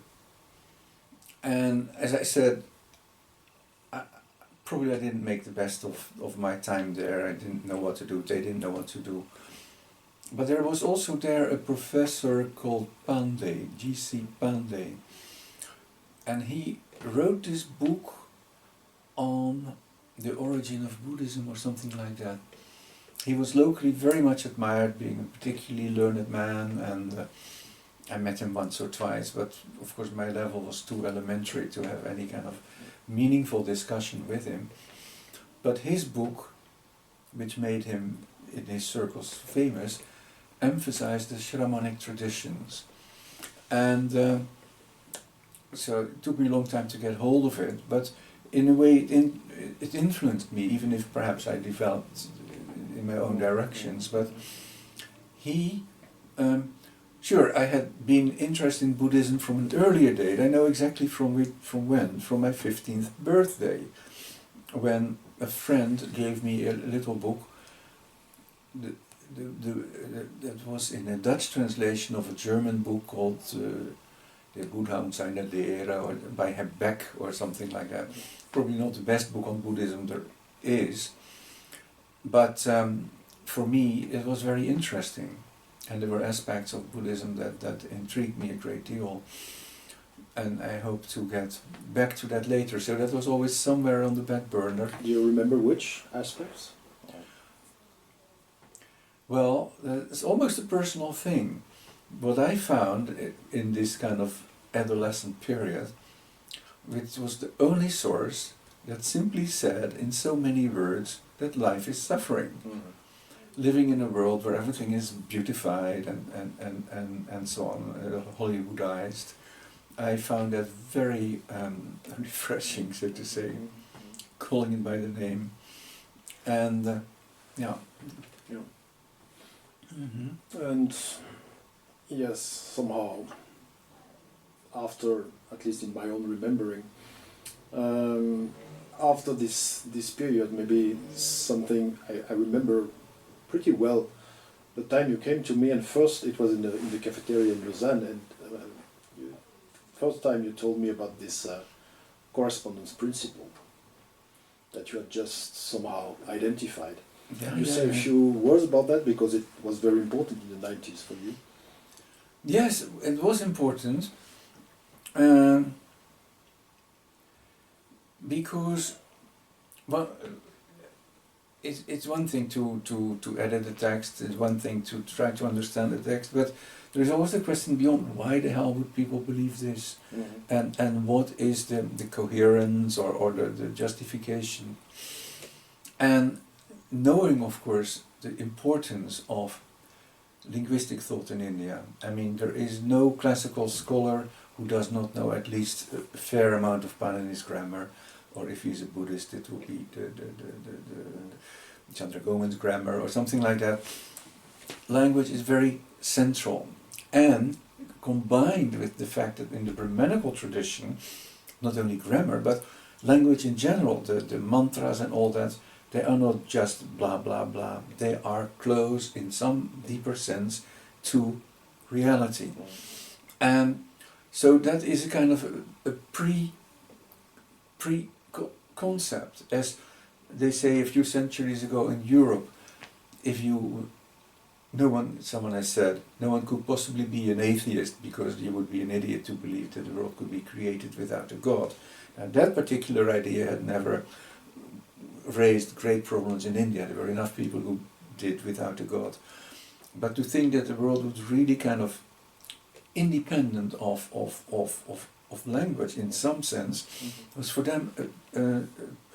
and as I said, probably I didn't make the best of my time there. I didn't know what to do, they didn't know what to do. But there was also there a professor called Pandey, G.C. Pandey, and he wrote this book on The Origin of Buddhism or something like that. He was locally very much admired, being a particularly learned man, and I met him once or twice, but of course my level was too elementary to have any kind of meaningful discussion with him. But his book, which made him in his circles famous, emphasized the Shramanic traditions. And so it took me a long time to get hold of it, but in a way it influenced me, even if perhaps I developed in my own directions. But he, sure, I had been interested in Buddhism from an earlier date. I know exactly from when, from my 15th birthday, when a friend gave me a little book that was in a Dutch translation of a German book called De Buddha und seine Lehre, or by Beck or something like that. Probably not the best book on Buddhism there is, but for me it was very interesting, and there were aspects of Buddhism that intrigued me a great deal, and I hope to get back to that later. So that was always somewhere on the back burner. Do you remember which aspects? Well, it's almost a personal thing. What I found in this kind of adolescent period, which was the only source that simply said in so many words that life is suffering. Mm-hmm. Living in a world where everything is beautified and so on, Hollywoodized, I found that very refreshing, so to say, calling it by the name. And yeah. Yeah. Mm-hmm. And yes, somehow, after, at least in my own remembering, after this period, maybe something I remember pretty well, the time you came to me, and first it was in the cafeteria in Lausanne, and first time you told me about this correspondence principle that you had just somehow identified. Can you say a few words about that, because it was very important in the 90s for you? Yes, it was important, because, well, it's one thing to edit the text, it's one thing to try to understand the text, but there's always the question beyond, why the hell would people believe this? Mm-hmm. And what is the coherence or the justification? And knowing, of course, the importance of linguistic thought in India. I mean, there is no classical scholar who does not know at least a fair amount of Panin's grammar, or if he's a Buddhist, it will be the Chandragoman's grammar or something like that. Language is very central, and combined with the fact that in the Brahmanical tradition, not only grammar, but language in general, the mantras and all that, they are not just blah blah blah, they are close in some deeper sense to reality. And so that is a kind of a pre-concept, as they say a few centuries ago in Europe. Someone has said, no one could possibly be an atheist because you would be an idiot to believe that the world could be created without a God. And that particular idea had never raised great problems in India. There were enough people who did without a God. But to think that the world was really kind of independent of language in some sense was for them a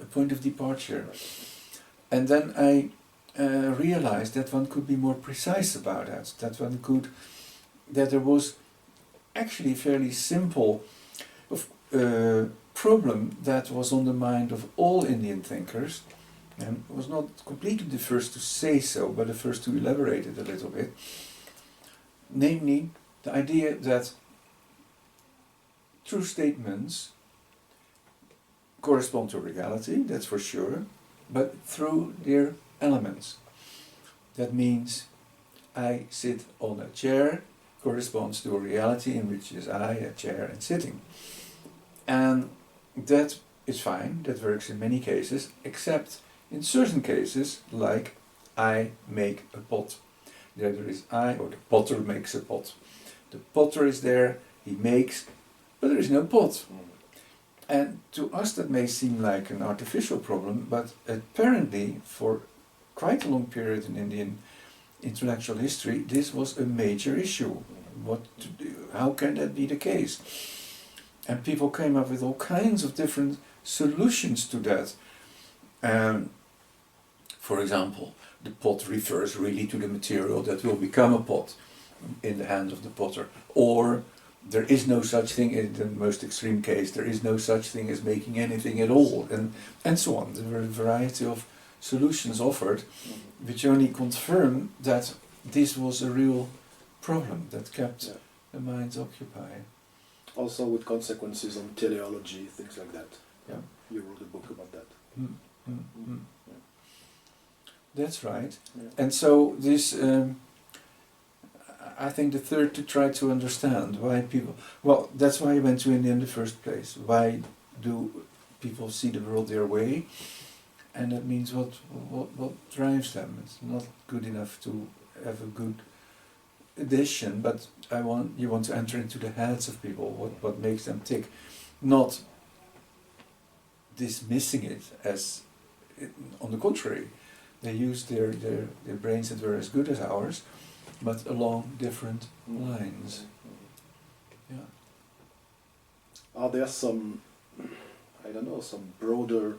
point of departure. And then I realized that one could be more precise about that, that there was actually a fairly simple problem that was on the mind of all Indian thinkers, and was not completely the first to say so, but the first to elaborate it a little bit, namely the idea that true statements correspond to reality, that's for sure, but through their elements. That means I sit on a chair corresponds to a reality in which is I, a chair, and sitting. And that is fine, that works in many cases, except in certain cases, like I make a pot. There is I, or the potter makes a pot. The potter is there, he makes, but there is no pot. And to us that may seem like an artificial problem, but apparently for quite a long period in Indian intellectual history, this was a major issue. What to do? How can that be the case? And people came up with all kinds of different solutions to that. For example, the pot refers really to the material that will become a pot in the hand of the potter. Or there is no such thing, in the most extreme case, there is no such thing as making anything at all, and so on. There were a variety of solutions offered, which only confirm that this was a real problem that kept the minds occupied. Also with consequences on teleology, things like that. Yeah. You wrote a book about that. Yeah. That's right. Yeah. And so this, I think the third, to try to understand why people, well, that's why I went to India in the first place. Why do people see the world their way? And that means what drives them. It's not good enough to have a good addition, but you want to enter into the heads of people, what makes them tick, not dismissing it as, on the contrary, they use their brains that were as good as ours, but along different lines. Yeah. Are there some, I don't know, some broader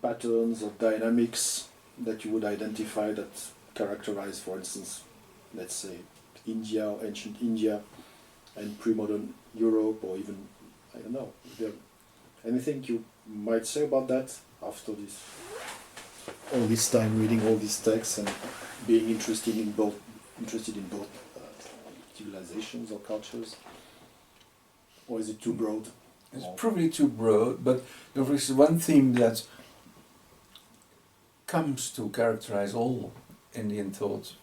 patterns or dynamics that you would identify that characterize, for instance, let's say, India or ancient India and pre-modern Europe, or even, I don't know, is there anything you might say about that after all this time reading all these texts and being interested in both civilizations or cultures? Or is it too broad? It's probably too broad, but there is one theme that comes to characterize all Indian thought,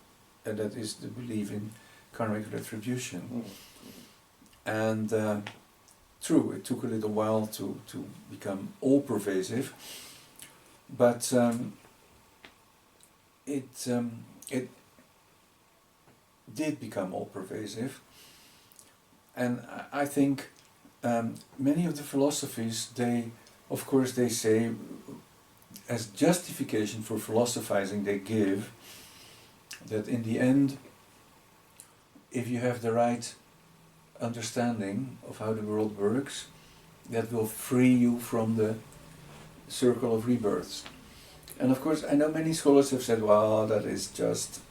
and that is the belief in karmic retribution. And true, it took a little while to become all-pervasive, but it did become all-pervasive. And I think many of the philosophies, they say, as justification for philosophizing, they give that in the end, if you have the right understanding of how the world works, that will free you from the circle of rebirths. And of course, I know many scholars have said, well, that is just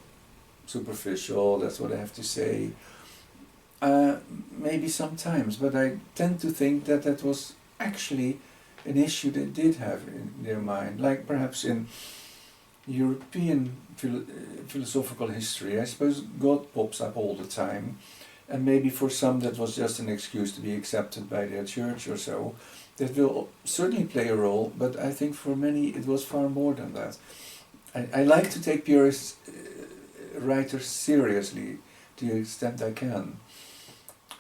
superficial, that's what I have to say. Maybe sometimes, but I tend to think that that was actually an issue they did have in their mind, like perhaps in European philosophical history. I suppose God pops up all the time, and maybe for some that was just an excuse to be accepted by their church or so. That will certainly play a role, but I think for many it was far more than that. I like to take purist writers seriously to the extent I can.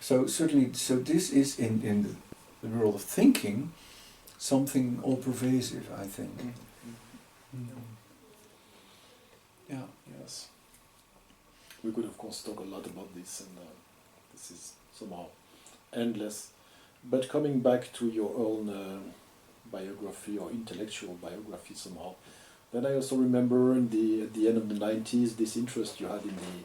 So certainly, so this is in the world of thinking something all-pervasive, I think. Yeah. Yes. We could of course talk a lot about this, and this is somehow endless. But coming back to your own biography or intellectual biography somehow, then I also remember at the end of the 90s this interest you had in the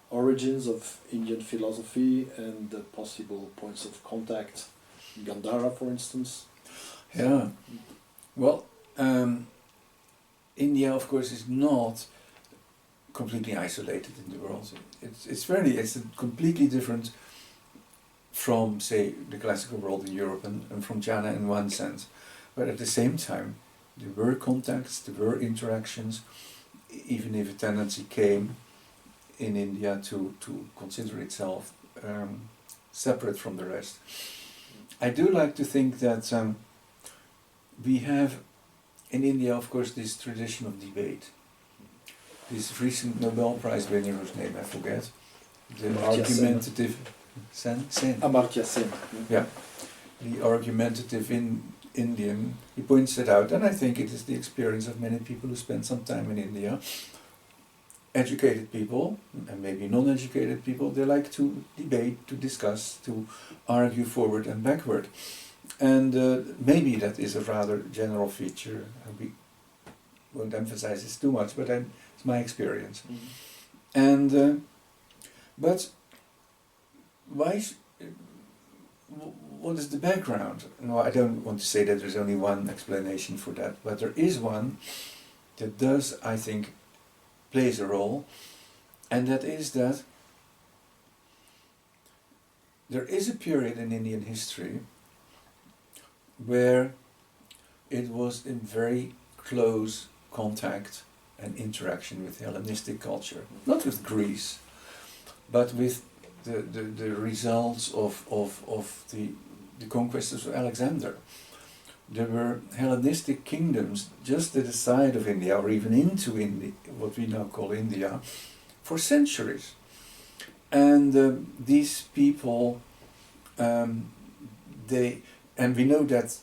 origins of Indian philosophy and the possible points of contact, Gandhara for instance. Yeah. Well, India of course is not completely isolated in the world. It's completely different from, say, the classical world in Europe and from China in one sense. But at the same time, there were contacts, there were interactions, even if a tendency came in India to consider itself separate from the rest. I do like to think that we have in India, of course, this tradition of debate. This recent Nobel Prize winner, whose name I forget, the argumentative... Amartya Sen. Yeah, the argumentative Indian, he points it out, and I think it is the experience of many people who spend some time in India. Educated people, and maybe non-educated people, they like to debate, to discuss, to argue forward and backward. And maybe that is a rather general feature. We won't emphasize this too much, but it's my experience. And but why? What is the background? No, I don't want to say that there's only one explanation for that, but there is one that does, I think, plays a role, and that is that there is a period in Indian history where it was in very close contact and interaction with Hellenistic culture, not with Greece, but with the results of the conquests of Alexander. There were Hellenistic kingdoms just at the side of India, or even into India, what we now call India, for centuries. And these people, and we know that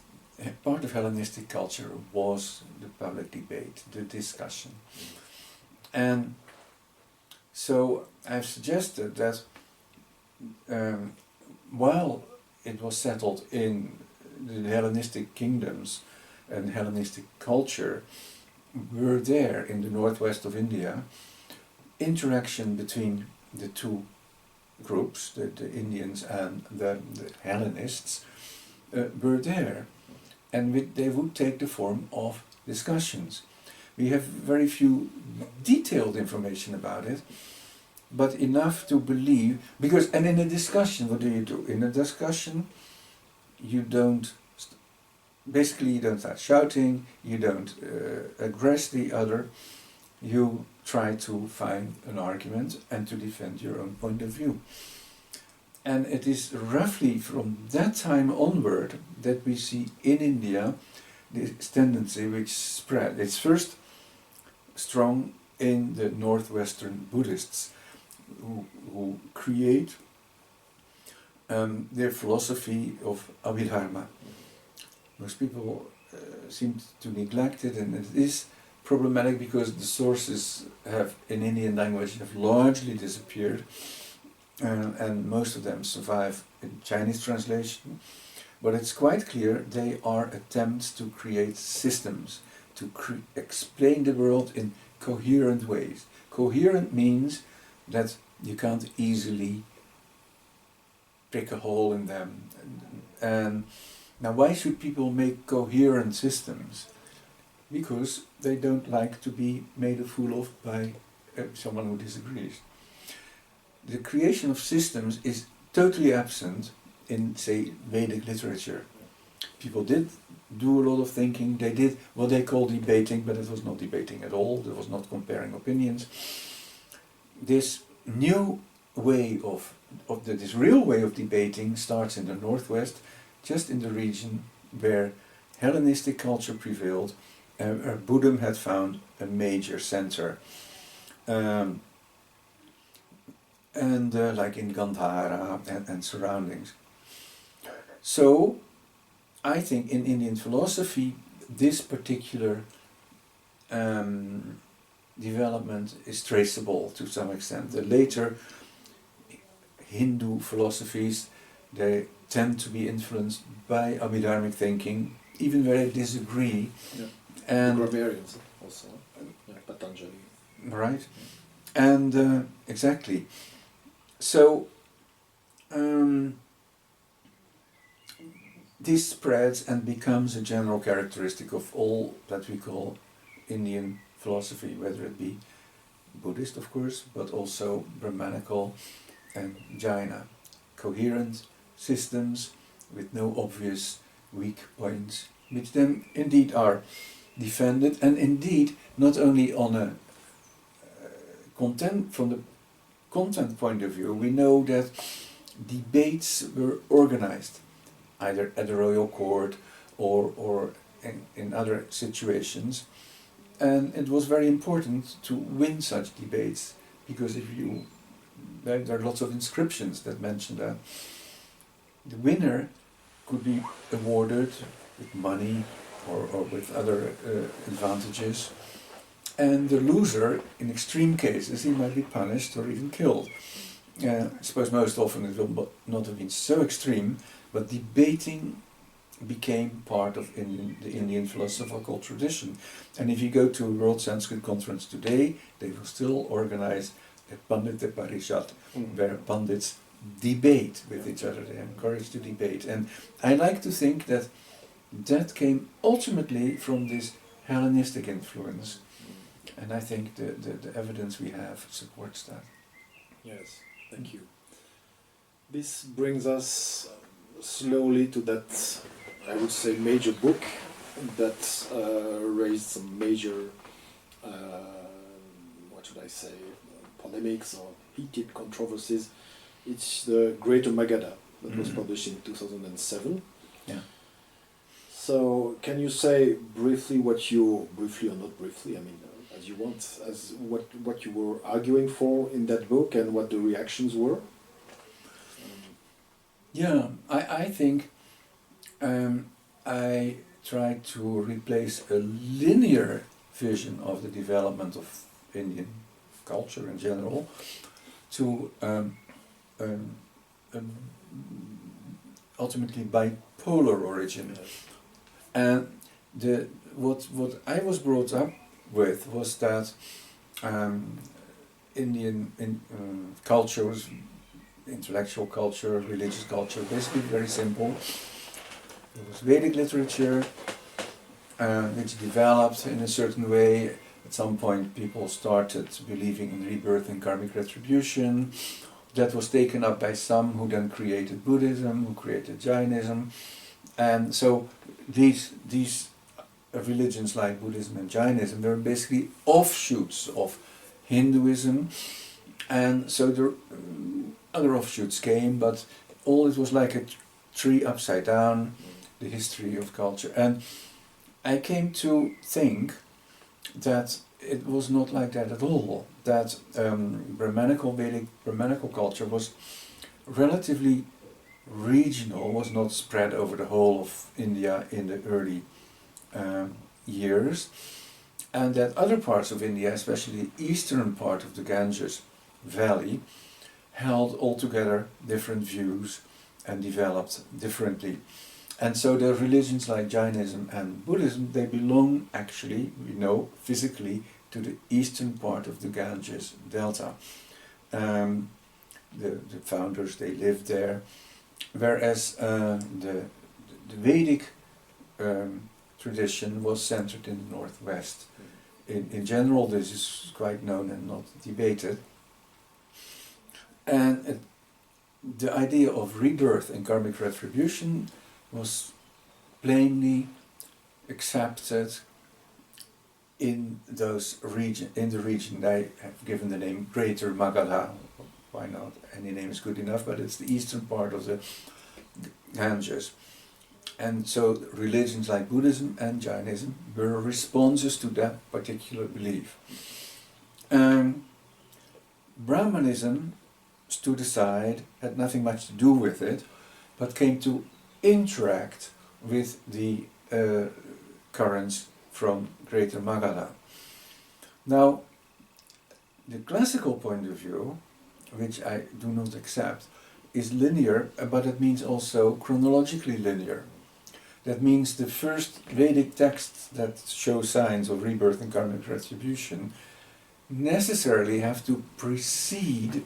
part of Hellenistic culture was the public debate, the discussion. And so I've suggested that while it was settled in the Hellenistic kingdoms and Hellenistic culture were there in the northwest of India, interaction between the two groups, the Indians and the Hellenists, were there. And they would take the form of discussions. We have very few detailed information about it, but enough to believe, because, and in a discussion, what do? In a discussion, you don't, basically you don't start shouting, you don't aggress the other, you try to find an argument and to defend your own point of view. And it is roughly from that time onward that we see in India this tendency which spread. It's first strong in the northwestern Buddhists, who create their philosophy of Abhidharma. Most people seem to neglect it, and it is problematic because the sources have in Indian language have largely disappeared, and most of them survive in Chinese translation. But it's quite clear they are attempts to create systems, to explain the world in coherent ways. Coherent means that you can't easily prick a hole in them. And now, why should people make coherent systems? Because they don't like to be made a fool of by someone who disagrees. The creation of systems is totally absent in, say, Vedic literature. People did do a lot of thinking, they did what they call debating, but it was not debating at all, it was not comparing opinions. This new way this real way of debating starts in the northwest, just in the region where Hellenistic culture prevailed, Buddhism had found a major center. Like in Gandhara and surroundings. So, I think in Indian philosophy, this particular development is traceable to some extent. The later Hindu philosophies, they tend to be influenced by Abhidharmic thinking, even where they disagree. Yeah. And the grammarians also, Patanjali. Right, and exactly. So this spreads and becomes a general characteristic of all that we call Indian philosophy, whether it be Buddhist, of course, but also Brahmanical and Jaina. Coherent systems with no obvious weak points, which then indeed are defended, and indeed not only on a content, from the content point of view, we know that debates were organized either at the royal court or in other situations, and it was very important to win such debates, because there are lots of inscriptions that mention that the winner could be awarded with money or with other advantages, and the loser, in extreme cases, he might be punished or even killed. I suppose most often it will not have been so extreme, but debating became part of the Indian philosophical tradition. And if you go to a World Sanskrit Conference today, they will still organize a Pandita Parishad, where Pandits debate with each other. They are encouraged to debate. And I like to think that that came ultimately from this Hellenistic influence. And I think the evidence we have supports that. Yes, thank you. This brings us slowly to that, I would say, major book that raised some major, what should I say, polemics or heated controversies. It's the Greater Magadha that was published in 2007. Yeah. So, can you say briefly what you, briefly or not briefly, I mean, as you want, as what you were arguing for in that book and what the reactions were? Yeah, I think I tried to replace a linear vision of the development of Indian culture in general to ultimately bipolar origin. And what I was brought up with was that Indian culture was intellectual culture, religious culture, basically very simple. It was Vedic literature, which developed in a certain way. At some point people started believing in rebirth and karmic retribution. That was taken up by some who then created Buddhism, who created Jainism. And so these religions like Buddhism and Jainism were basically offshoots of Hinduism. And so the other offshoots came, but all it was like a tree upside down, the history of culture. And I came to think that it was not like that at all, that Vedic Brahmanical culture was relatively regional, was not spread over the whole of India in the early years, and that other parts of India, especially the eastern part of the Ganges Valley, held altogether different views and developed differently. And so the religions like Jainism and Buddhism, they belong actually, we know, physically to the eastern part of the Ganges Delta. The founders, they lived there, whereas the Vedic tradition was centered in the northwest. In general, this is quite known and not debated. And the idea of rebirth and karmic retribution was plainly accepted in those in the region. I have given the name Greater Magadha. Why not? Any name is good enough, but it's the eastern part of the Ganges. And so religions like Buddhism and Jainism were responses to that particular belief. Brahmanism stood aside, had nothing much to do with it, but came to interact with the currents from Greater Magadha. Now, the classical point of view, which I do not accept, is linear, but it means also chronologically linear. That means the first Vedic texts that show signs of rebirth and karmic retribution necessarily have to precede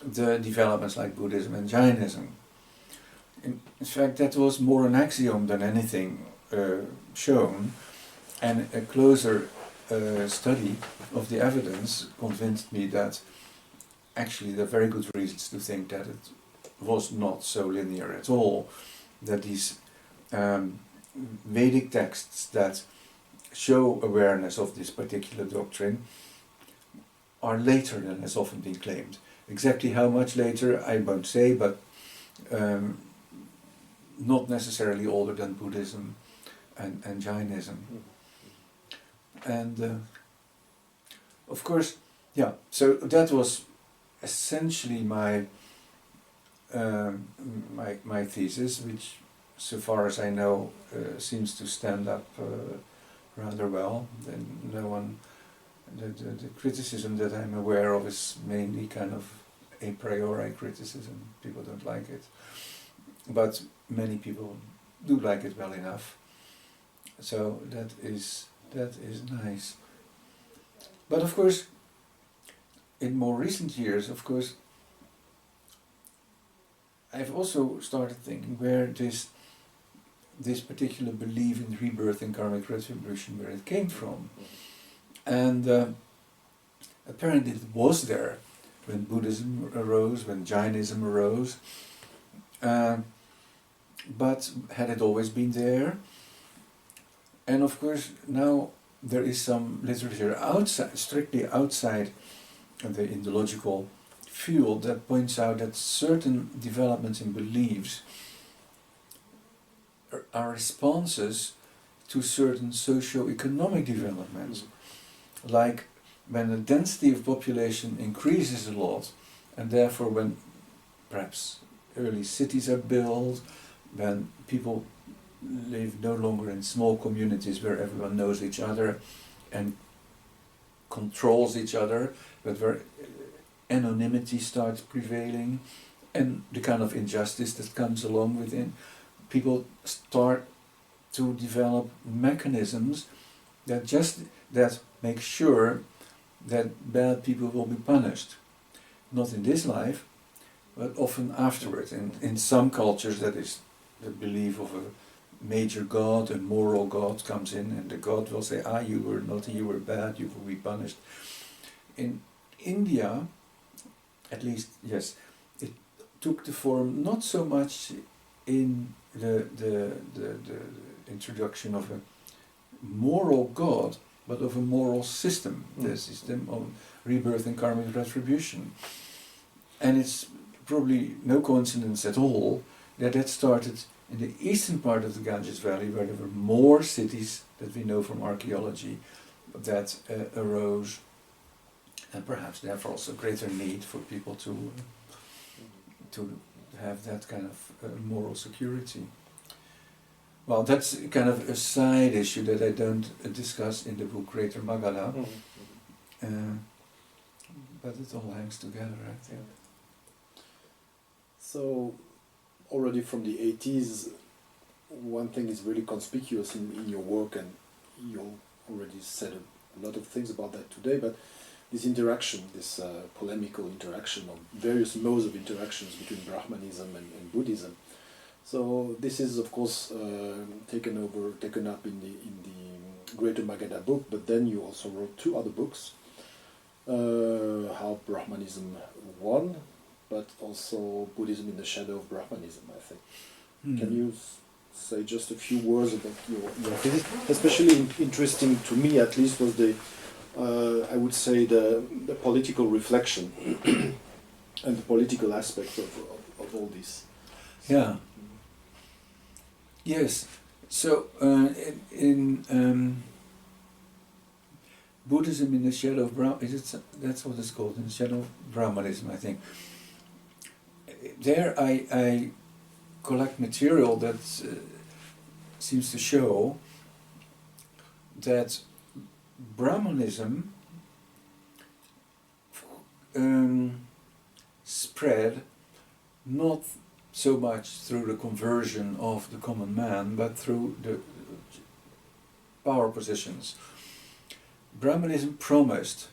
the developments like Buddhism and Jainism. In fact, that was more an axiom than anything shown, and a closer study of the evidence convinced me that actually there are very good reasons to think that it was not so linear at all, that these Vedic texts that show awareness of this particular doctrine are later than has often been claimed. Exactly how much later I won't say, but not necessarily older than Buddhism and Jainism. And of course, yeah, so that was essentially my my thesis, which, so far as I know, seems to stand up rather well. Then no one, the criticism that I'm aware of is mainly kind of a priori criticism. People don't like it, but many people do like it well enough. So that is nice. But of course, in more recent years, of course, I've also started thinking where this particular belief in rebirth and karmic retribution, where it came from. And apparently it was there when Buddhism arose, when Jainism arose. But had it always been there? And of course now there is some literature outside, strictly outside the Indological field, that points out that certain developments in beliefs are responses to certain socio-economic developments. Like when the density of population increases a lot, and therefore when perhaps early cities are built, when people live no longer in small communities where everyone knows each other and controls each other, but where anonymity starts prevailing, and the kind of injustice that comes along with it, people start to develop mechanisms that make sure that bad people will be punished. Not in this life, but often afterwards. In some cultures that is the belief of a major god, a moral god comes in, and the god will say, you were naughty, you were bad, you will be punished. In India, at least, yes, it took the form not so much in the introduction of a moral god, but of a moral system, the system of rebirth and karmic retribution. And it's probably no coincidence at all that started in the eastern part of the Ganges Valley, where there were more cities that we know from archaeology that arose, and perhaps therefore also greater need for people to have that kind of moral security. Well, that's kind of a side issue that I don't discuss in the book Greater Magadha, but it all hangs together, I think. So, already from the 80s, one thing is really conspicuous in your work, and you already said a lot of things about that today, but this interaction, this polemical interaction on various modes of interactions between Brahmanism and Buddhism. So this is of course taken up in the Greater Magadha book, but then you also wrote two other books, How Brahmanism Won, but also Buddhism in the Shadow of Brahmanism, I think. Can you say just a few words about your thesis? Especially interesting to me, at least, was the I would say the political reflection and the political aspect of all this. Yeah. Yes. So in Buddhism in the Shadow of Brahmanism, that's what it's called, in the Shadow of Brahmanism, I think. There I collect material that seems to show that Brahmanism spread not so much through the conversion of the common man, but through the power positions. Brahmanism promised,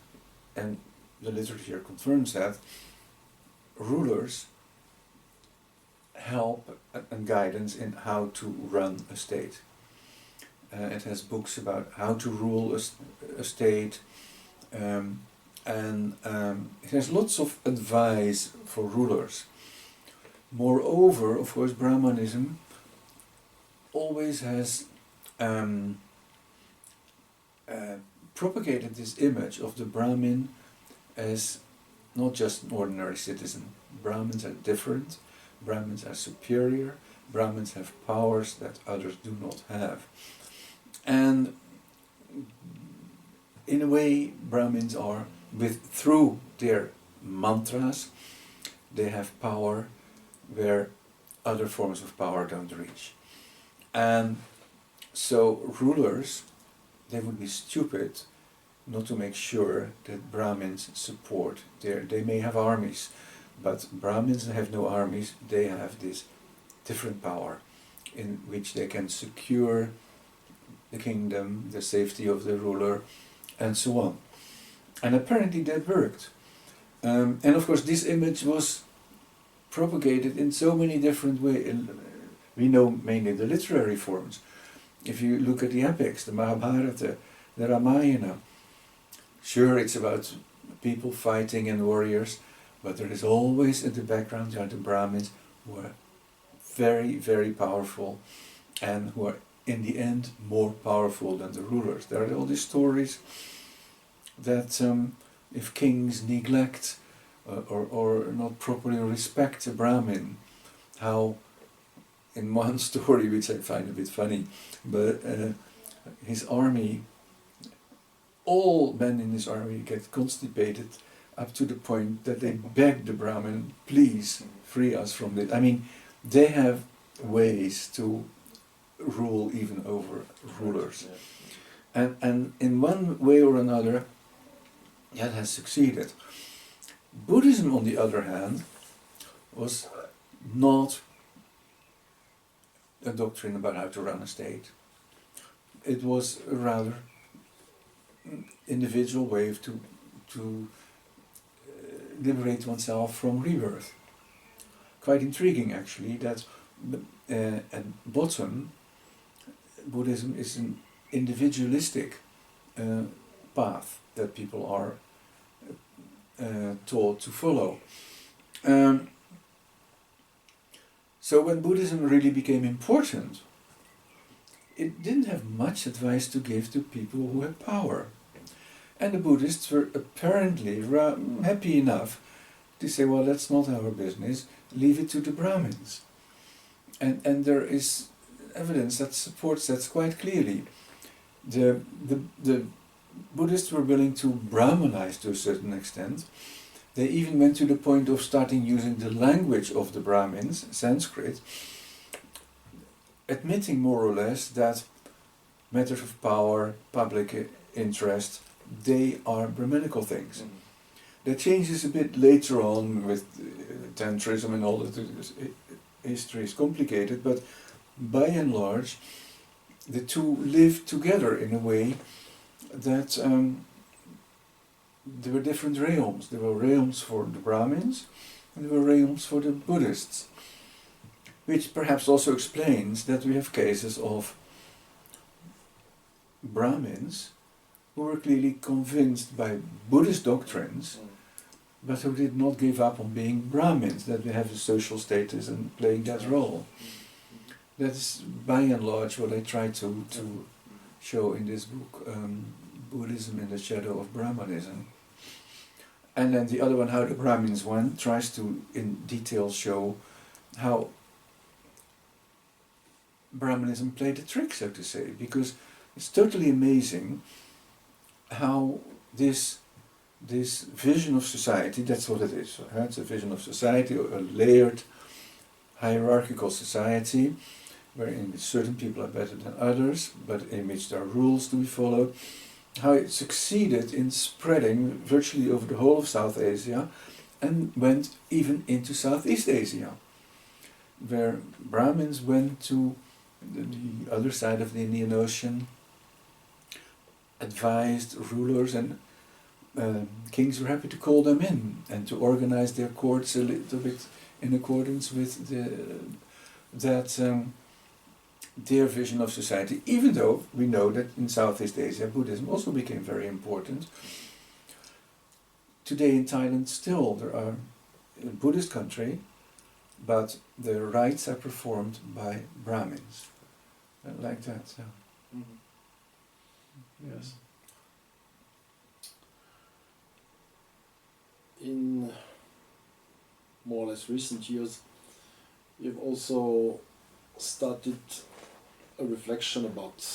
and the literature confirms that, rulers help and guidance in how to run a state. It has books about how to rule a state, and it has lots of advice for rulers. Moreover, of course, Brahmanism always has propagated this image of the Brahmin as not just an ordinary citizen. Brahmins are different, Brahmins are superior, Brahmins have powers that others do not have. And in a way, Brahmins are, through their mantras, they have power where other forms of power don't reach. And so rulers, they would be stupid not to make sure that Brahmins support they may have armies, but Brahmins have no armies, they have this different power. in which they can secure the kingdom, the safety of the ruler, and so on. And apparently that worked. And of course this image was propagated in so many different ways. We know mainly the literary forms. If you look at the epics, the Mahabharata, the Ramayana, sure it's about people fighting and warriors, but there is always in the background there are the Brahmins who are very, very powerful and who are in the end more powerful than the rulers. There are all these stories that if kings neglect or not properly respect a Brahmin, how in one story, which I find a bit funny, but his army, all men in his army get constipated up to the point that they beg the Brahmin, please free us from this. I mean, they have ways to rule even over rulers. And in one way or another, that has succeeded. Buddhism, on the other hand, was not a doctrine about how to run a state. It was a rather individual way to liberate oneself from rebirth. Quite intriguing, actually, that at bottom, Buddhism is an individualistic path that people are taught to follow. So when Buddhism really became important, it didn't have much advice to give to people who had power. And the Buddhists were apparently happy enough to say, well, that's not our business, leave it to the Brahmins. And there is evidence that supports that quite clearly. The Buddhists were willing to Brahmanize to a certain extent. They even went to the point of starting using the language of the Brahmins, Sanskrit, admitting more or less that matters of power, public interest, they are Brahminical things. That changes a bit later on with Tantrism and all that. History is complicated, but by and large, the two live together in a way that there were different realms. There were realms for the Brahmins and there were realms for the Buddhists, which perhaps also explains that we have cases of Brahmins who were clearly convinced by Buddhist doctrines, but who did not give up on being Brahmins, that we have a social status and playing that role. That is by and large what I try to show in this book, Buddhism in the Shadow of Brahmanism. And then the other one, How the Brahmins Won, tries to in detail show how Brahmanism played a trick, so to say, because it's totally amazing how this vision of society, that's what it is, right? It's a vision of society, a layered, hierarchical society, wherein certain people are better than others, but in which there are rules to be followed, how it succeeded in spreading virtually over the whole of South Asia and went even into Southeast Asia, where Brahmins went to the other side of the Indian Ocean, advised rulers, and kings were happy to call them in and to organize their courts a little bit in accordance with their vision of society, even though we know that in Southeast Asia Buddhism also became very important. Today in Thailand still there are a Buddhist country, but the rites are performed by Brahmins. Like that. So. Mm-hmm. Yes. In more or less recent years, you've also started a reflection about,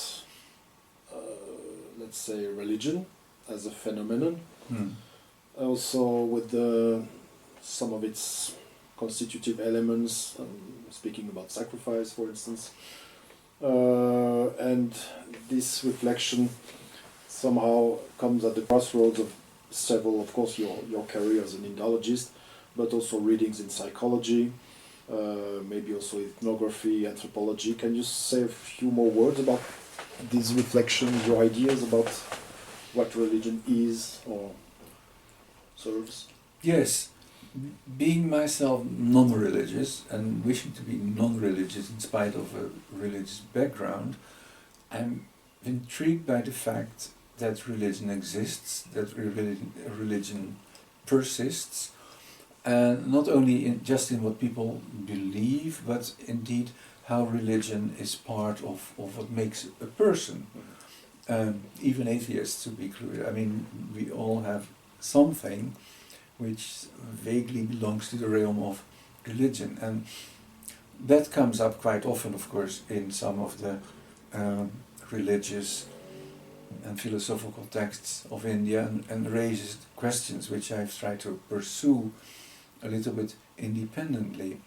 let's say, religion as a phenomenon. Also with some of its constitutive elements, speaking about sacrifice, for instance. And this reflection somehow comes at the crossroads of several, of course, your career as an Indologist, but also readings in psychology, maybe also ethnography, anthropology. Can you say a few more words about these reflections, your ideas about what religion is or serves? Yes, being myself non-religious and wishing to be non-religious in spite of a religious background, I'm intrigued by the fact that religion exists, that religion persists, and not only just in what people believe, but indeed how religion is part of what makes a person. Even atheists, to be clear. I mean, we all have something which vaguely belongs to the realm of religion, and that comes up quite often, of course, in some of the religious and philosophical texts of India, and raises questions which I've tried to pursue a little bit independently.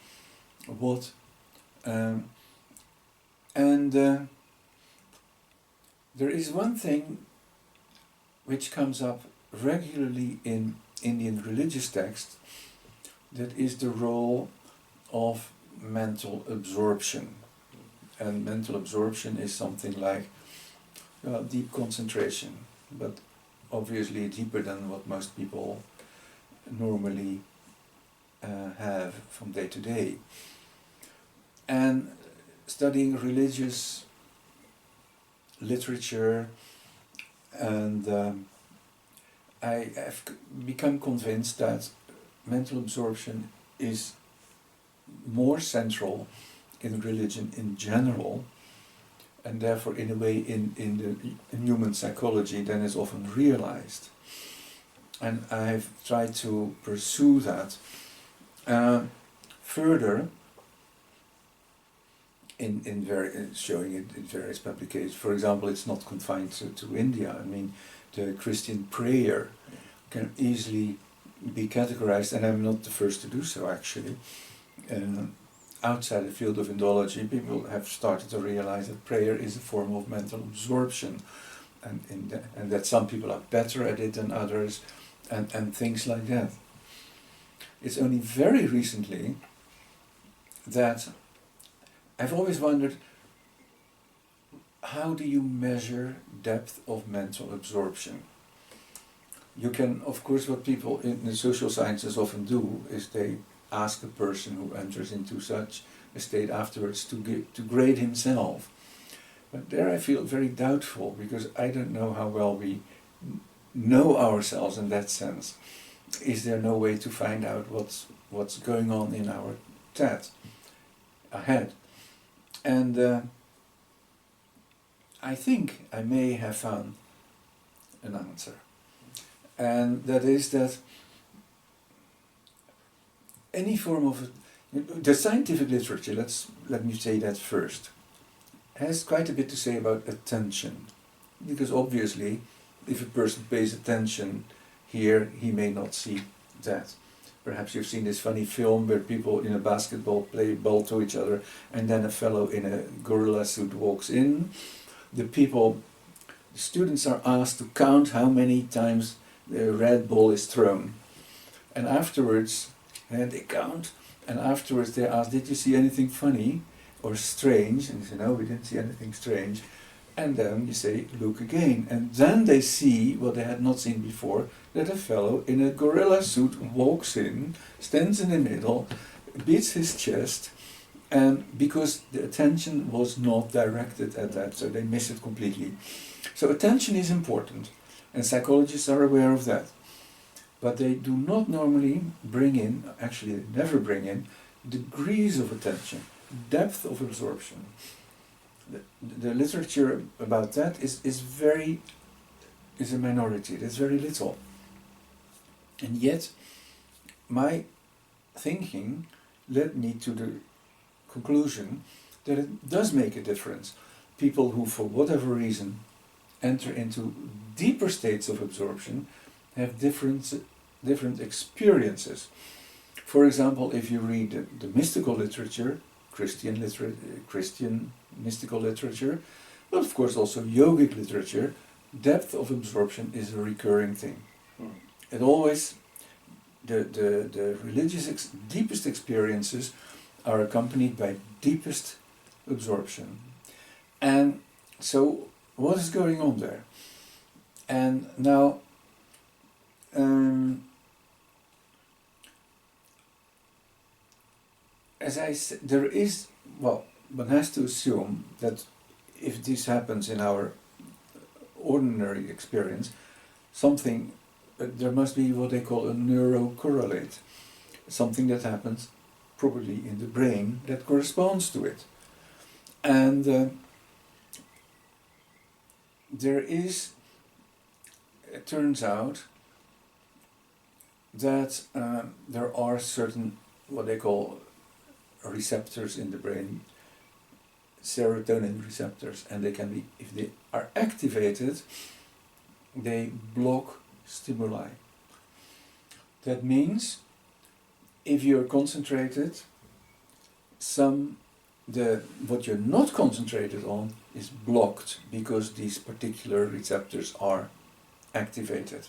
What there is one thing which comes up regularly in Indian religious texts, that is the role of mental absorption. And mental absorption is something like deep concentration, but obviously deeper than what most people normally have from day to day. And studying religious literature, and I have become convinced that mental absorption is more central in religion in general, and therefore in a way in human psychology than is often realized. And I've tried to pursue that further in showing it in various publications. For example, it's not confined to India. I mean, the Christian prayer can easily be categorized, and I'm not the first to do so actually. Outside the field of Indology, people have started to realize that prayer is a form of mental absorption, and that some people are better at it than others, and things like that. It's only very recently that I've always wondered, how do you measure depth of mental absorption? You can, of course, what people in the social sciences often do is they ask a person who enters into such a state afterwards to grade himself. But there I feel very doubtful, because I don't know how well we know ourselves in that sense. Is there no way to find out what's going on in our head? And I think I may have found an answer. And that is that any form of the scientific literature, let me say that first, has quite a bit to say about attention. Because obviously, if a person pays attention here, he may not see that. Perhaps you've seen this funny film where people in a basketball play ball to each other, and then a fellow in a gorilla suit walks in. The students are asked to count how many times the red ball is thrown. And afterwards, they count, and afterwards they're asked, did you see anything funny or strange? And they say, no, we didn't see anything strange. And then you say, look again. And then they see what they had not seen before, that a fellow in a gorilla suit walks in, stands in the middle, beats his chest, and because the attention was not directed at that, so they miss it completely. So attention is important, and psychologists are aware of that. But they do not normally bring in, actually they never bring in, degrees of attention, depth of absorption. The literature about that is a minority. There's very little. And yet, my thinking led me to the conclusion that it does make a difference. People who, for whatever reason, enter into deeper states of absorption have different experiences. For example, if you read the mystical literature, Christian mystical literature, but of course also yogic literature, depth of absorption is a recurring thing. It always, the religious deepest experiences are accompanied by deepest absorption. And so what is going on there? And now as I said, there is, well, one has to assume that if this happens in our ordinary experience, something, there must be what they call a neurocorrelate, something that happens probably in the brain that corresponds to it. And there is, it turns out that there are certain what they call receptors in the brain, serotonin receptors, and they can be, if they are activated, they block stimuli. That means if you're concentrated, what you're not concentrated on is blocked because these particular receptors are activated.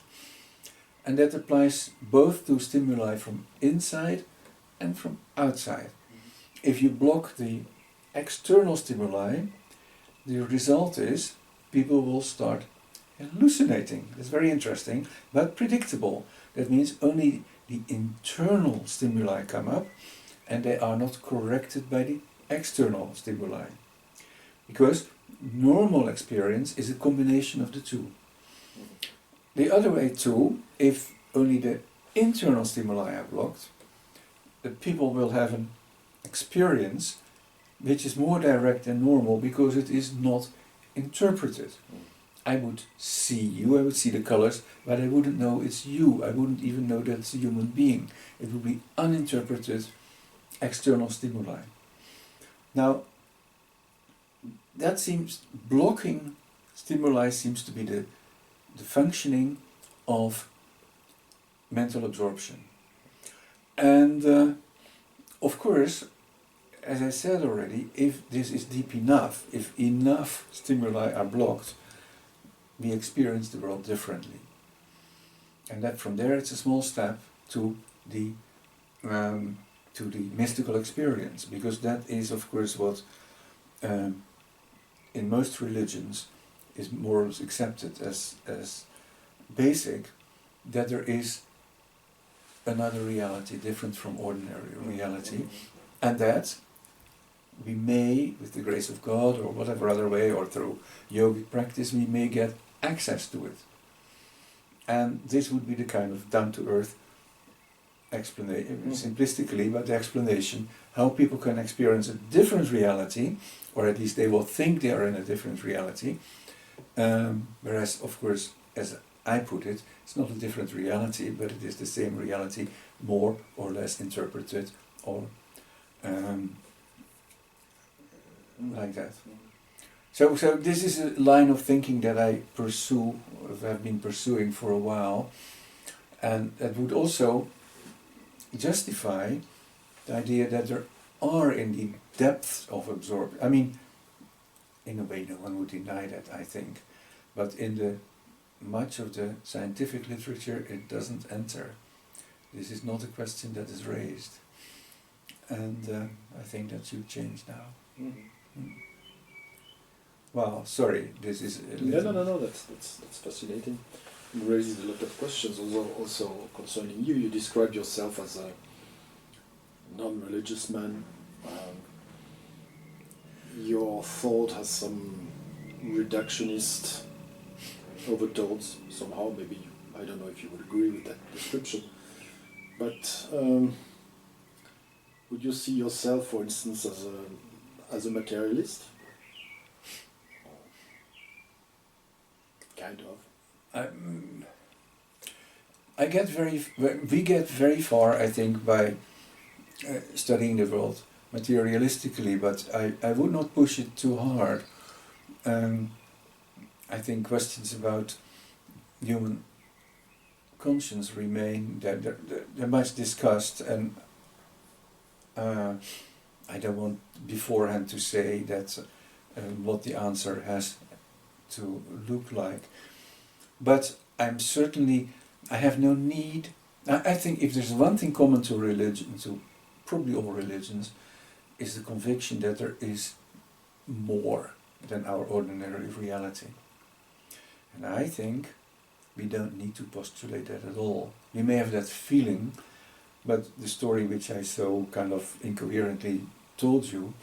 And that applies both to stimuli from inside and from outside. If you block the external stimuli, the result is people will start hallucinating. That's very interesting, but predictable. That means only the internal stimuli come up and they are not corrected by the external stimuli. Because normal experience is a combination of the two. The other way too, if only the internal stimuli are blocked, the people will have an experience which is more direct than normal because it is not interpreted. I would see you, I would see the colors, but I wouldn't know it's you. I wouldn't even know that it's a human being. It would be uninterpreted external stimuli. Now, that seems, blocking stimuli seems to be the functioning of mental absorption. And of course, as I said already, if this is deep enough, if enough stimuli are blocked, we experience the world differently. And that from there it's a small step to the mystical experience, because that is of course what in most religions is more or less accepted as basic, that there is another reality different from ordinary reality, and that we may, with the grace of God or whatever other way, or through yogic practice, we may get access to it. And this would be the kind of down-to-earth explanation, simplistically, but the explanation how people can experience a different reality, or at least they will think they are in a different reality, whereas, of course, as I put it, it's not a different reality, but it is the same reality, more or less interpreted, or like that. So this is a line of thinking that I pursue, have been pursuing for a while, and that would also justify the idea that there are indeed depths of absorption. I mean, in a way no one would deny that, I think, but in the much of the scientific literature it doesn't enter. This is not a question that is raised, and I think that should change now. Well, sorry, this is a little... No, that's fascinating. It raises a lot of questions also concerning you. You describe yourself as a non-religious man. Your thought has some reductionist overtones somehow. Maybe, I don't know if you would agree with that description. But would you see yourself, for instance, as a materialist? Kind of. We get very far, I think, by studying the world materialistically, but I would not push it too hard. I think questions about human conscience remain, they're much discussed, and I don't want beforehand to say that what the answer has to look like. But I have no need. I think if there's one thing common to religion, to probably all religions, is the conviction that there is more than our ordinary reality. And I think we don't need to postulate that at all. We may have that feeling, but the story which I so kind of incoherently told you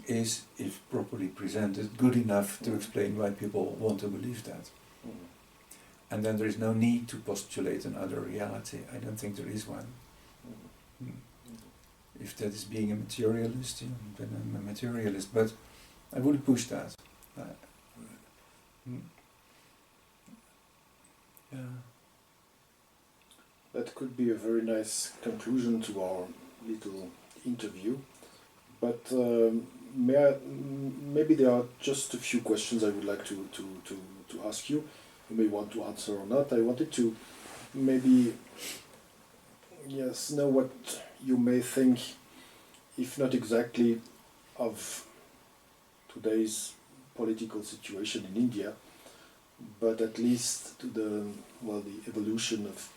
is, if properly presented, good enough to explain why people want to believe that. And then there is no need to postulate another reality. I don't think there is one. If that is being a materialist, then I'm a materialist, but I wouldn't push that. Yeah. That could be a very nice conclusion to our little interview. But maybe there are just a few questions I would like to ask you. You may want to answer or not. I wanted to maybe know what you may think, if not exactly of today's political situation in India, but at least to the evolution of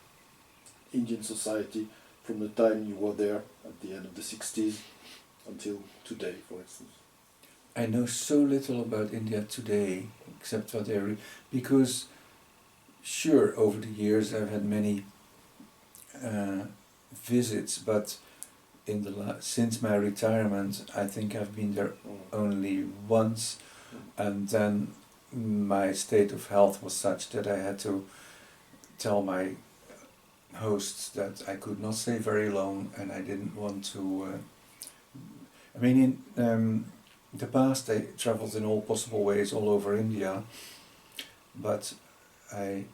Indian society from the time you were there at the end of the 60s until today, for instance. I know so little about India today, except what because sure, over the years I've had many visits, but in the since my retirement, I think I've been there only once, and then my state of health was such that I had to tell my hosts that I could not stay very long, and I didn't want to. In the past, I travelled in all possible ways all over India, but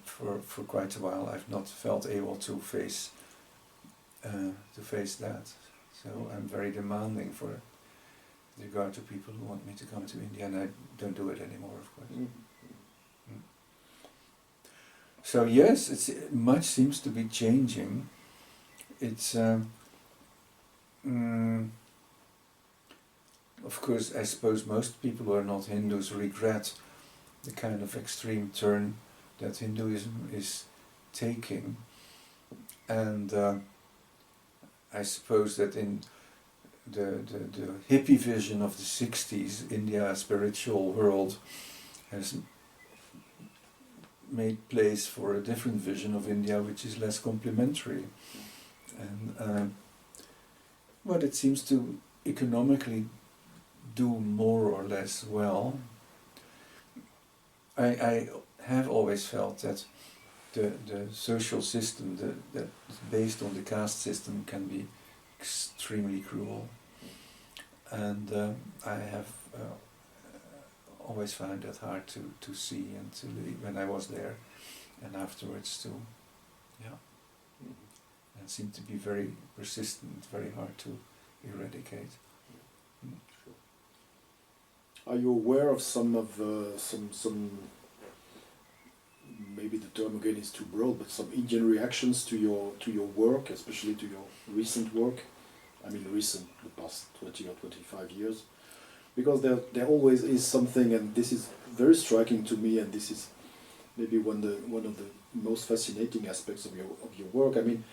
for quite a while I've not felt able to face that. So I'm very demanding for regard to people who want me to come to India, and I don't do it anymore, of course. So yes, much seems to be changing. It's of course, I suppose most people who are not Hindus regret the kind of extreme turn that Hinduism is taking, and I suppose that in the hippie vision of the 60s, India, a spiritual world, has made place for a different vision of India, which is less complementary. And but it seems to economically do more or less well. I have always felt that the social system that is based on the caste system can be extremely cruel, and I have always found that hard to see and to live when I was there, and afterwards too. Yeah, and seemed to be very persistent, very hard to eradicate. Are you aware of some maybe the term again is too broad, but some Indian reactions to your work, especially to your recent work? I mean recent, the past 20 or 25 years, because there always is something, and this is very striking to me, and this is maybe one of the most fascinating aspects of your work. I mean,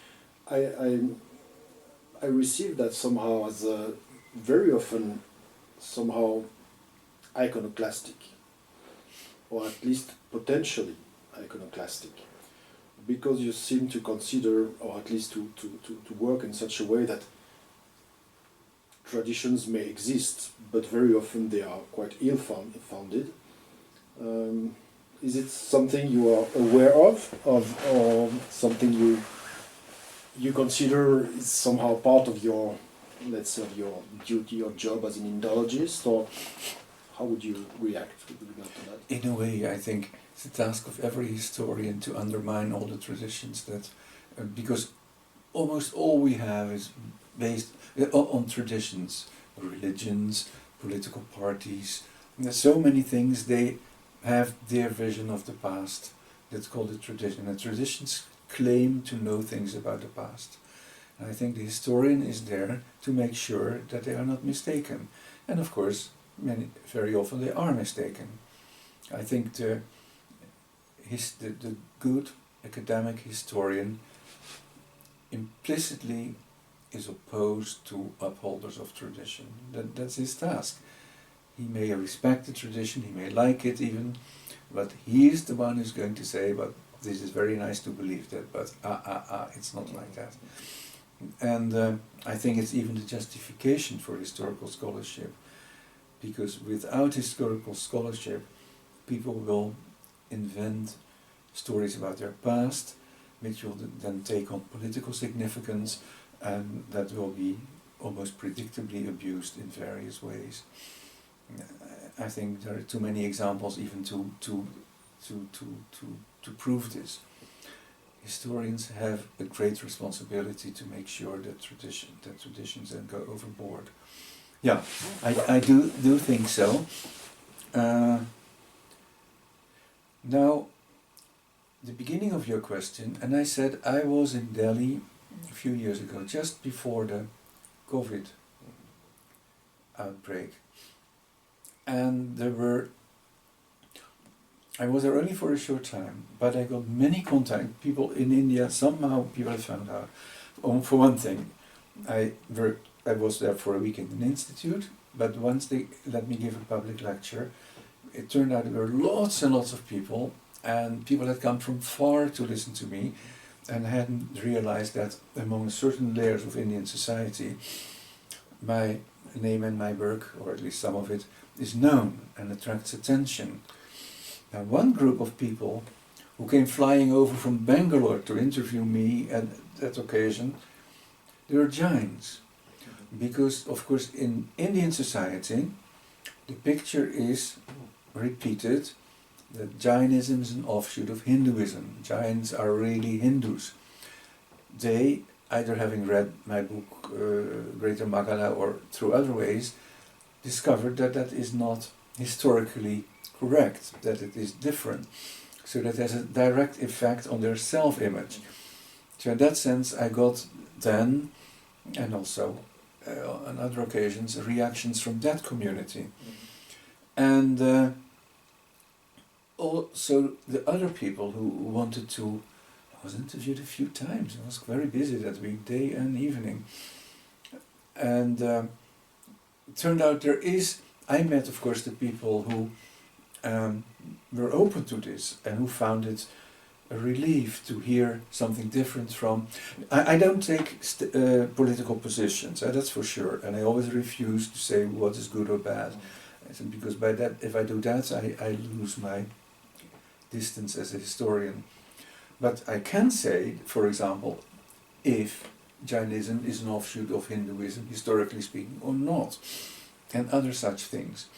I receive that somehow as very often somehow iconoclastic, or at least potentially iconoclastic, because you seem to consider, or at least to work in such a way that traditions may exist, but very often they are quite ill-founded. Is it something you are aware of or something you consider is somehow part of your, let's say, your duty or job as an Indologist, or how would you react with regard to that? In a way, I think it's the task of every historian to undermine all the traditions that, because almost all we have is based on traditions, religions, political parties. And there's so many things, they have their vision of the past. That's called a tradition. And traditions claim to know things about the past. And I think the historian is there to make sure that they are not mistaken. And of course, very often they are mistaken. I think the good academic historian implicitly is opposed to upholders of tradition. That's his task. He may respect the tradition, he may like it even, but he is the one who's going to say, but this is very nice to believe that, but it's not like that. And I think it's even the justification for historical scholarship, because without historical scholarship, people will invent stories about their past, which will then take on political significance, and that will be almost predictably abused in various ways. I think there are too many examples even to prove this. Historians have a great responsibility to make sure that traditions don't go overboard. Yeah, I do think so. Now, the beginning of your question, and I said I was in Delhi a few years ago, just before the COVID outbreak, and I was there only for a short time, but I got many contact people in India. Somehow people have found out. For one thing, I was there for a week in an institute, but once they let me give a public lecture, it turned out there were lots and lots of people, and people had come from far to listen to me, and hadn't realized that among certain layers of Indian society, my name and my work, or at least some of it, is known and attracts attention. Now, one group of people who came flying over from Bangalore to interview me at that occasion, they were Jains. Because, of course, in Indian society, the picture is repeated that Jainism is an offshoot of Hinduism. Jains are really Hindus. They, either having read my book, Greater Magala, or through other ways, discovered that that is not historically correct, that it is different. So that has a direct effect on their self-image. So in that sense, I got then, and also on other occasions, reactions from that community. And also the other people who wanted to, I was interviewed a few times, I was very busy that week, day and evening. And it turned out I met of course the people who were open to this and who found it a relief to hear something different from. I don't take political positions, that's for sure, and I always refuse to say what is good or bad, because by that, if I do that, I lose my distance as a historian. But I can say, for example, if Jainism is an offshoot of Hinduism, historically speaking, or not, and other such things.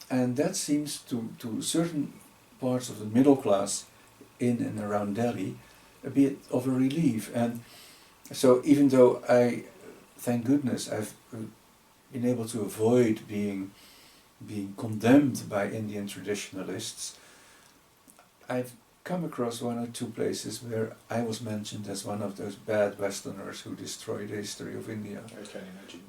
And that seems to certain parts of the middle class in and around Delhi a bit of a relief. And so even though thank goodness, I've been able to avoid being condemned by Indian traditionalists, I've come across one or two places where I was mentioned as one of those bad Westerners who destroyed the history of India. I can imagine.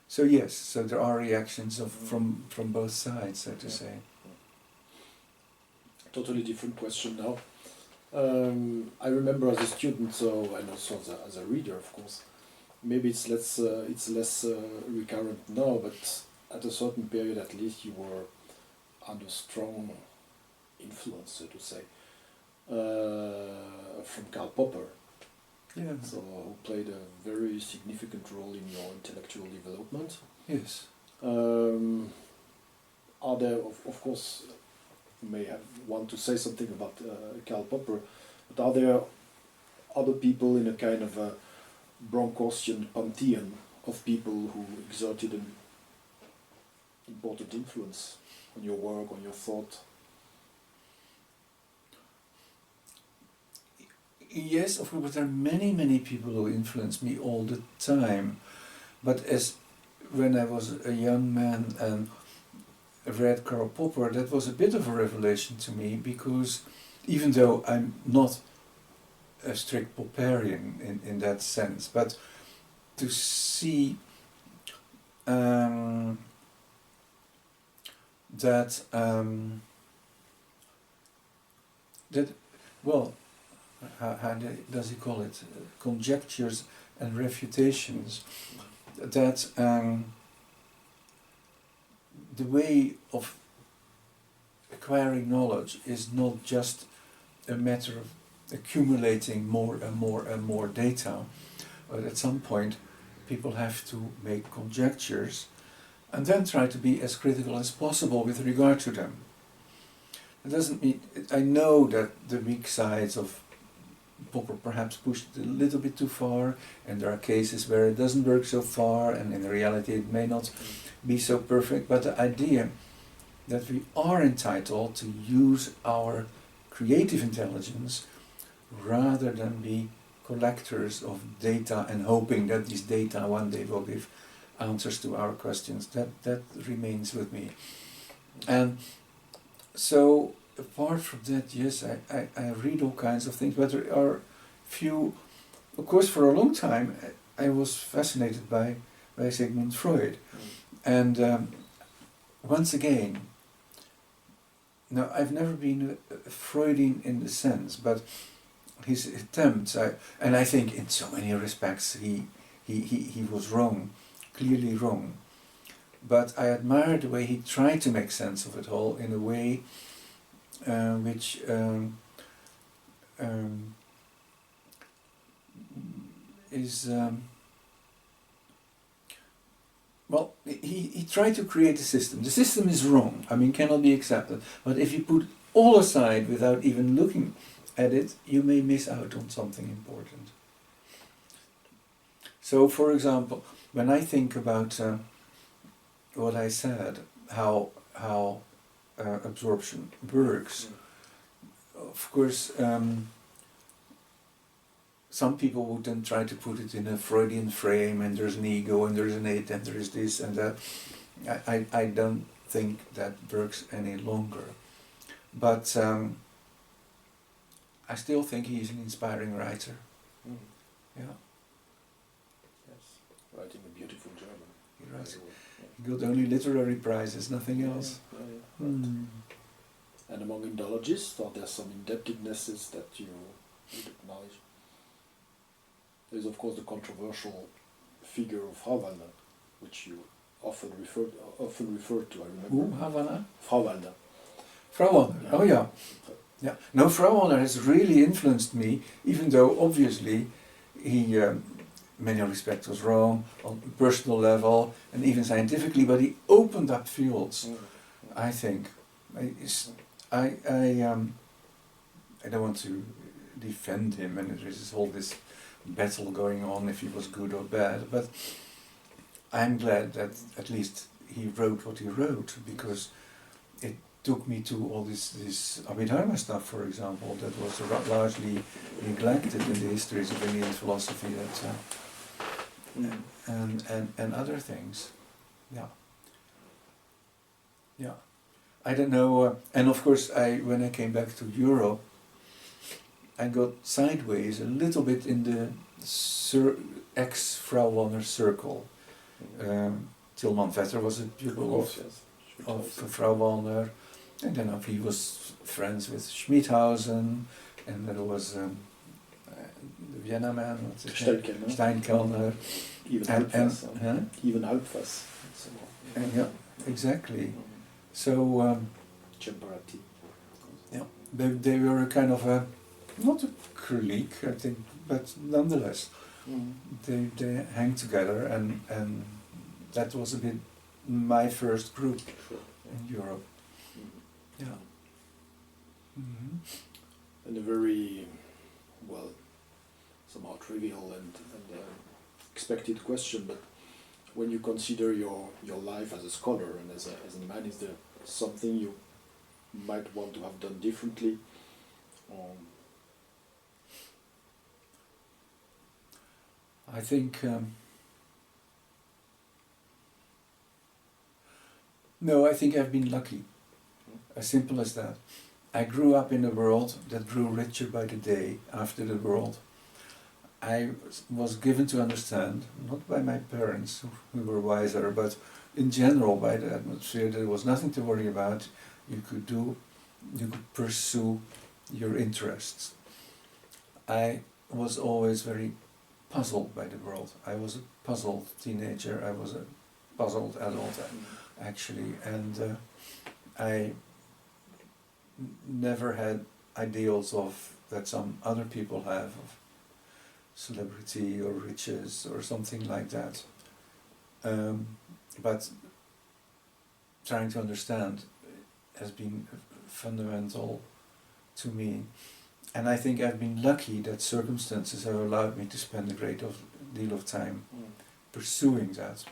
So yes, so there are reactions from both sides, so to say. Totally different question now. I remember as a student, and also as a reader, of course. Maybe it's less recurrent now, but at a certain period, at least, you were under strong influence, so to say, from Karl Popper. Yeah. So who played a very significant role in your intellectual development. Yes. Are there, of course, you may want to say something about Karl Popper, but are there other people in a kind of a Bronkhorstian pantheon of people who exerted an important influence on your work, on your thought? Yes, of course, but there are many people who influence me all the time. But when I was a young man and read Karl Popper, that was a bit of a revelation to me, because even though I'm not a strict Popperian in that sense, but to see how does he call it? Conjectures and refutations. That the way of acquiring knowledge is not just a matter of accumulating more and more and more data, but at some point people have to make conjectures and then try to be as critical as possible with regard to them. It doesn't mean, I know that the weak sides of Popper perhaps pushed it a little bit too far, and there are cases where it doesn't work so far, and in reality it may not be so perfect, but the idea that we are entitled to use our creative intelligence rather than be collectors of data and hoping that these data one day will give answers to our questions, that remains with me. And so apart from that, yes, I read all kinds of things, but there are few, of course for a long time I was fascinated by Sigmund Freud. And once again, now I've never been a Freudian in the sense, but his attempts, and I think in so many respects he was wrong, clearly wrong. But I admire the way he tried to make sense of it all in a way which is well, he tried to create a system. The system is wrong, I mean, cannot be accepted. But if you put all aside without even looking at it, you may miss out on something important. So, for example, when I think about what I said, how absorption works, of course, some people would then try to put it in a Freudian frame, and there's an ego, and there's an it, and there's this and that. I don't think that works any longer. But I still think he's an inspiring writer. Mm. Yeah. Yes, writing a beautiful German. He writes. He got only literary prizes, nothing else. Yeah. Mm. And among Indologists, are there some indebtednesses that you would acknowledge? There's of course the controversial figure of Frauwalder, which you often refer to. I remember. Who? Havana? Frauwalder. Frauwalder. Yeah. Oh yeah. Yeah. No, Frauwalder has really influenced me, even though obviously he, in many respects, was wrong on a personal level and even scientifically. But he opened up fields. I think. I don't want to defend him, and there's all this battle going on if he was good or bad, but I'm glad that at least he wrote what he wrote, because it took me to all this Abhidharma stuff, for example, that was largely neglected in the histories of Indian philosophy, and other things. Yeah. I don't know, and of course when I came back to Europe, I got sideways a little bit in the ex-Frauwalder circle. Tilman Vetter was a pupil of Frauwalder, and then he was friends with Schmidhausen, and there was the Vienna man, Steinkellner, even Halbfass. Yeah, exactly. So Cemparati. Yeah, they were a kind of a, not a clique, I think, but nonetheless, they hang together, and that was a bit my first group in Europe. Yeah. Mm-hmm. And a very, well, somehow trivial and expected question, but when you consider your life as a scholar and as a man, is there something you might want to have done differently? I think no, I think I've been lucky. As simple as that. I grew up in a world that grew richer by the day after the world. I was given to understand, not by my parents who were wiser, but in general by the atmosphere, there was nothing to worry about. You could pursue your interests. I was always very puzzled by the world. I was a puzzled teenager, I was a puzzled adult actually, and I never had ideals of that some other people have of celebrity or riches or something like that. But trying to understand has been fundamental to me. And I think I've been lucky that circumstances have allowed me to spend a great deal of time pursuing that.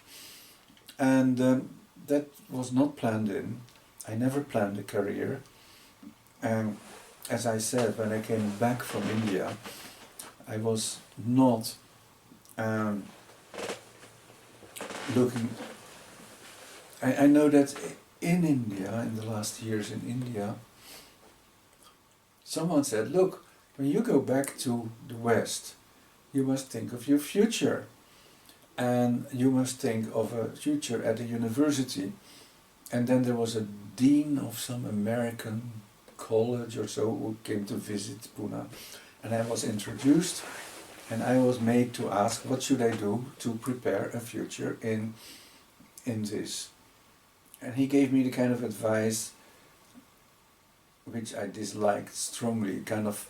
And that was not planned in. I never planned a career. As I said, when I came back from India, I was not looking... I know that in India, in the last years in India, someone said, look, when you go back to the West, you must think of your future. And you must think of a future at a university. And then there was a dean of some American college or so who came to visit Pune. And I was introduced, and I was made to ask, what should I do to prepare a future in this? And he gave me the kind of advice which I disliked strongly, kind of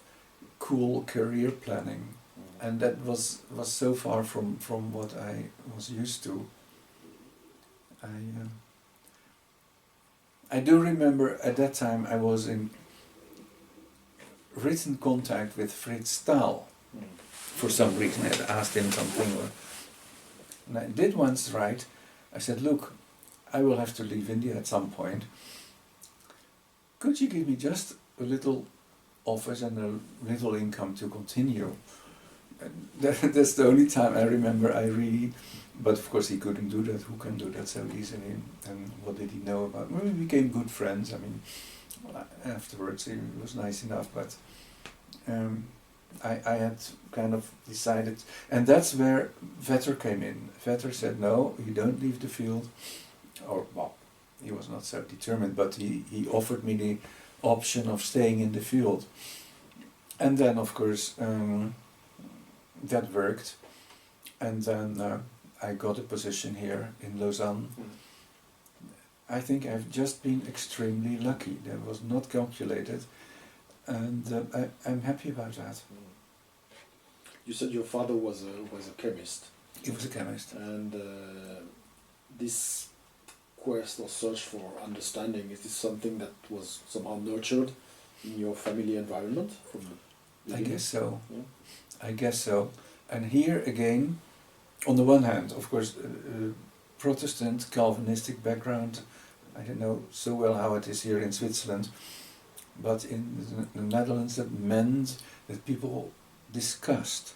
cool career planning. And that was so far from what I was used to. I do remember at that time I was in written contact with Frits Staal. For some reason I had asked him something. And I did once write, I said, look, I will have to leave India at some point. Could you give me just a little office and a little income to continue? And that's the only time I remember I really, but of course he couldn't do that. Who can do that so easily? And what did he know about? Well, we became good friends. I mean, afterwards he was nice enough, but I had kind of decided, and that's where Vetter came in. Vetter said, no, you don't leave the field, or well, he was not so determined, but he offered me the option of staying in the field. And then, of course, that worked, and then I got a position here in Lausanne. I think I've just been extremely lucky. That was not calculated, and I'm happy about that. You said your father was a chemist. He was a chemist. And this quest or search for understanding, is this something that was somehow nurtured in your family environment from the beginning? I guess so. Yeah. I guess so. And here again, on the one hand, of course, Protestant, Calvinistic background, I don't know so well how it is here in Switzerland, but in the Netherlands that meant that people discussed.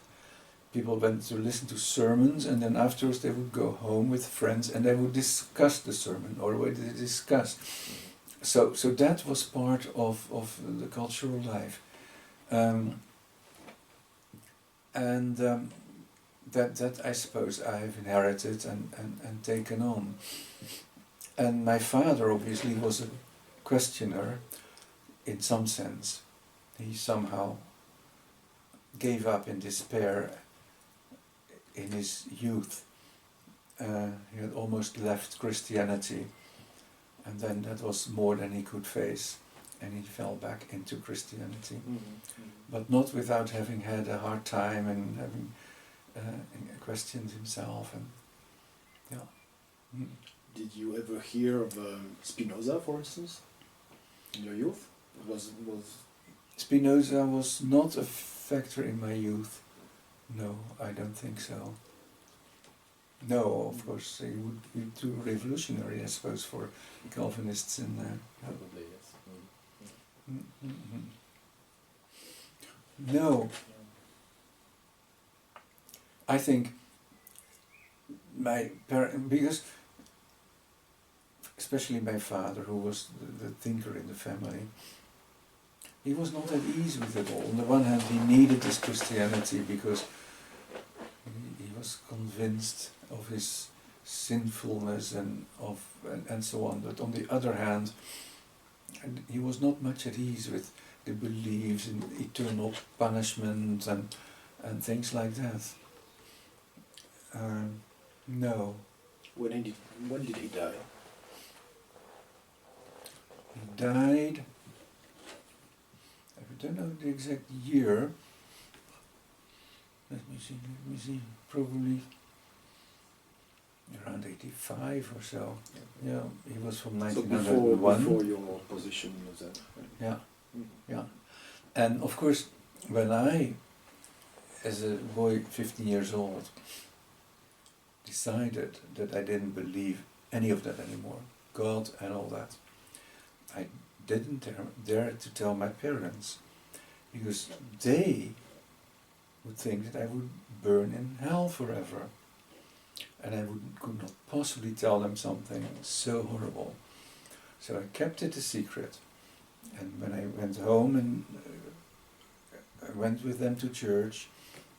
People went to listen to sermons, and then afterwards they would go home with friends and they would discuss the sermon, or what they discussed. So that was part of the cultural life. That I suppose I have inherited and taken on. And my father obviously was a questioner in some sense. He somehow gave up in despair in his youth. He had almost left Christianity, and then that was more than he could face, and he fell back into Christianity. But not without having had a hard time and having questioned himself. And yeah. Did you ever hear of Spinoza, for instance, in your youth? Was Spinoza was not a factor in my youth. No, I don't think so. No, of course, he would be too revolutionary, I suppose, for Calvinists in there. probably, yes. No. I think my parents, because especially my father, who was the thinker in the family, he was not at ease with it all. On the one hand, he needed this Christianity because he was convinced of his sinfulness and so on. But on the other hand, he was not much at ease with it believes in eternal punishment and things like that. No. When did he die? He died, I don't know the exact year. Let me see, probably around 85 or so. Yeah, he was from So 1901. before your position was that? Yeah, Mhm. yeah. And of course, when I, as a boy 15 years old, decided that I didn't believe any of that anymore, God and all that, I didn't dare to tell my parents, because they would think that I would burn in hell forever. And I could not possibly tell them something so horrible. So I kept it a secret. And when I went home and I went with them to church,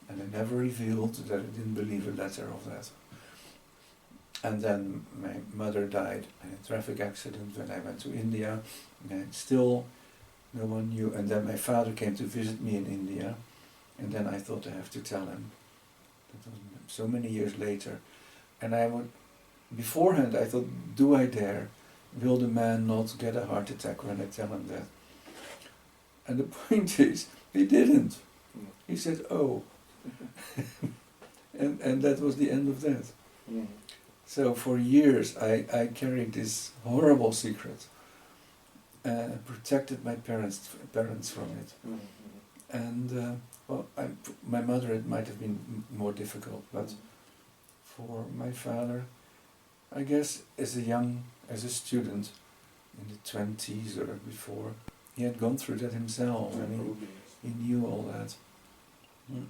and I never revealed that I didn't believe a letter of that. And then my mother died in a traffic accident when I went to India, and still no one knew. And then my father came to visit me in India, and then I thought I have to tell him. That was so many years later. And beforehand I thought, do I dare? Will the man not get a heart attack when I tell him that? And the point is, he didn't. He said, oh. and that was the end of that. Mm. So for years I carried this horrible secret and protected my parents from it. Mm. And my mother, it might have been more difficult, but for my father, I guess as a student in the 20s or before, he had gone through that himself, and he knew all that. Mm.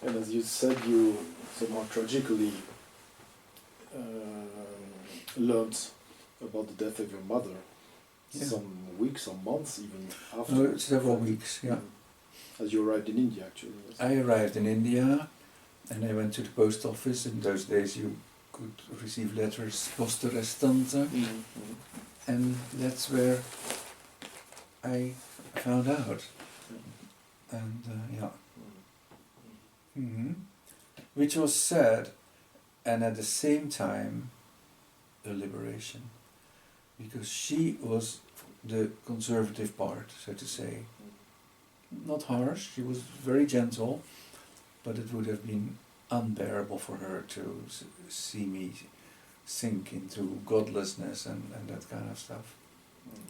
And as you said, you somehow tragically learned about the death of your mother some weeks or months even after. Several weeks, yeah. As you arrived in India, actually. I arrived in India, and I went to the post office. In those days you could receive letters poste restante, and that's where I found out. And which was sad, and at the same time a liberation, because she was the conservative part, so to say. Not harsh, she was very gentle, but it would have been unbearable for her to see me sink into godlessness and that kind of stuff,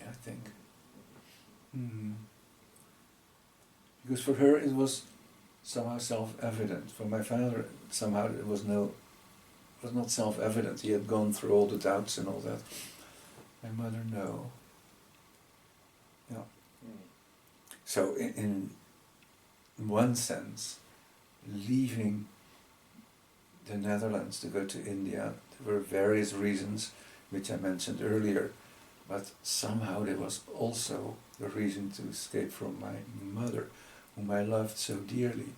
I think. Because for her it was somehow self-evident. For my father, somehow it was not self-evident. He had gone through all the doubts and all that. My mother, no. Yeah. So in one sense, leaving the Netherlands to go to India, there were various reasons which I mentioned earlier, but somehow there was also the reason to escape from my mother, whom I loved so dearly.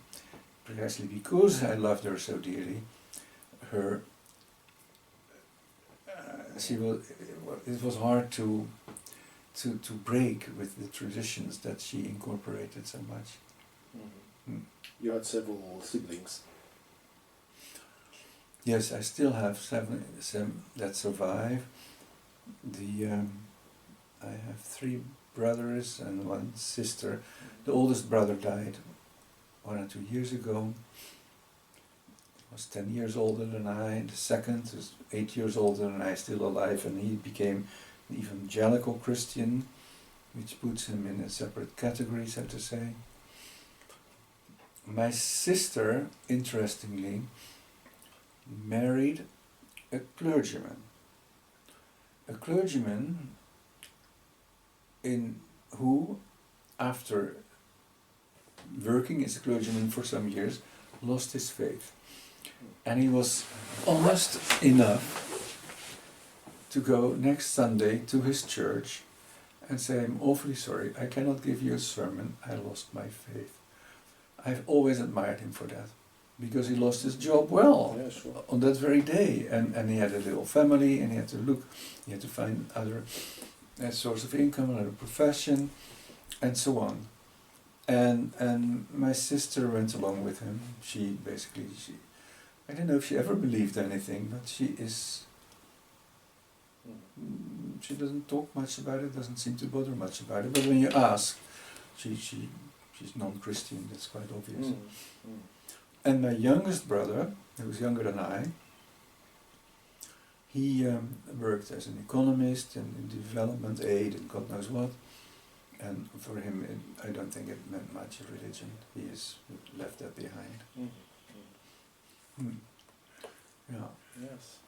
Precisely because I loved her so dearly, it was hard to break with the traditions that she incorporated so much. You had several siblings. Yes, I still have seven that survive. I have 3 brothers and 1 sister. The oldest brother died 1 or 2 years ago. He was 10 years older than I. The second is 8 years older than I, still alive, and he became an evangelical Christian, which puts him in a separate category, so to say. My sister, interestingly, married a clergyman. A clergyman who, after working as a clergyman for some years, lost his faith. And he was honest enough to go next Sunday to his church and say, I'm awfully sorry, I cannot give you a sermon, I lost my faith. I've always admired him for that, because he lost his job on that very day, and he had a little family, and he had to find other source of income, another profession, and so on. And my sister went along with him. She basically, I don't know if she ever believed anything, but she doesn't talk much about it, doesn't seem to bother much about it. But when you ask, she's non-Christian, that's quite obvious. And my youngest brother, who was younger than I, he worked as an economist and in development aid and God knows what. And for him, I don't think it meant much, religion. He has left that behind. Yeah. Yes.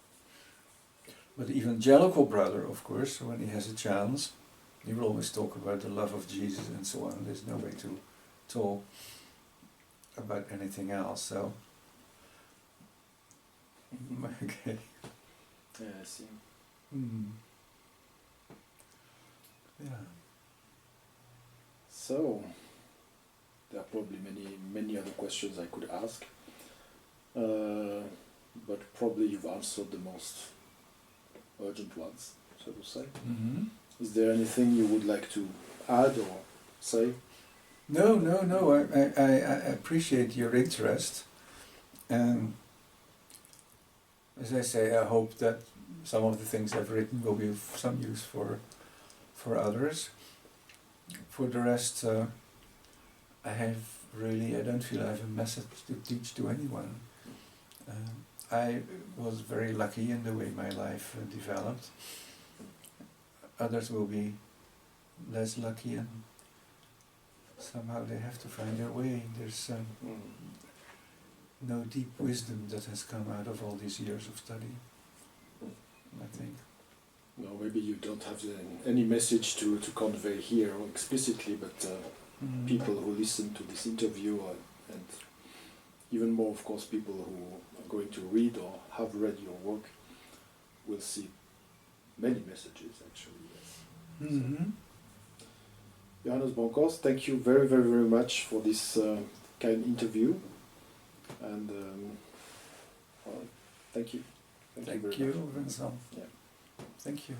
But the evangelical brother, of course, when he has a chance, he will always talk about the love of Jesus and so on. There's no way to talk about anything else, so... Okay. Yeah, I see. Yeah. So, there are probably many other questions I could ask, but probably you've answered the most urgent ones, so to say. Is there anything you would like to add or say? No. I appreciate your interest, and as I say, I hope that some of the things I've written will be of some use for others. For the rest, I don't feel I have a message to teach to anyone. I was very lucky in the way my life developed. Others will be less lucky, and somehow they have to find their way. There's no deep wisdom that has come out of all these years of study, I think. No, maybe you don't have any message to convey here explicitly, but people who listen to this interview, and even more, of course, people who are going to read or have read your work, will see many messages, actually. Yes. Johannes Bronkhorst, thank you very, very, very much for this kind interview, and well, thank you. Thank very you, much. Vincent. Yeah. Thank you.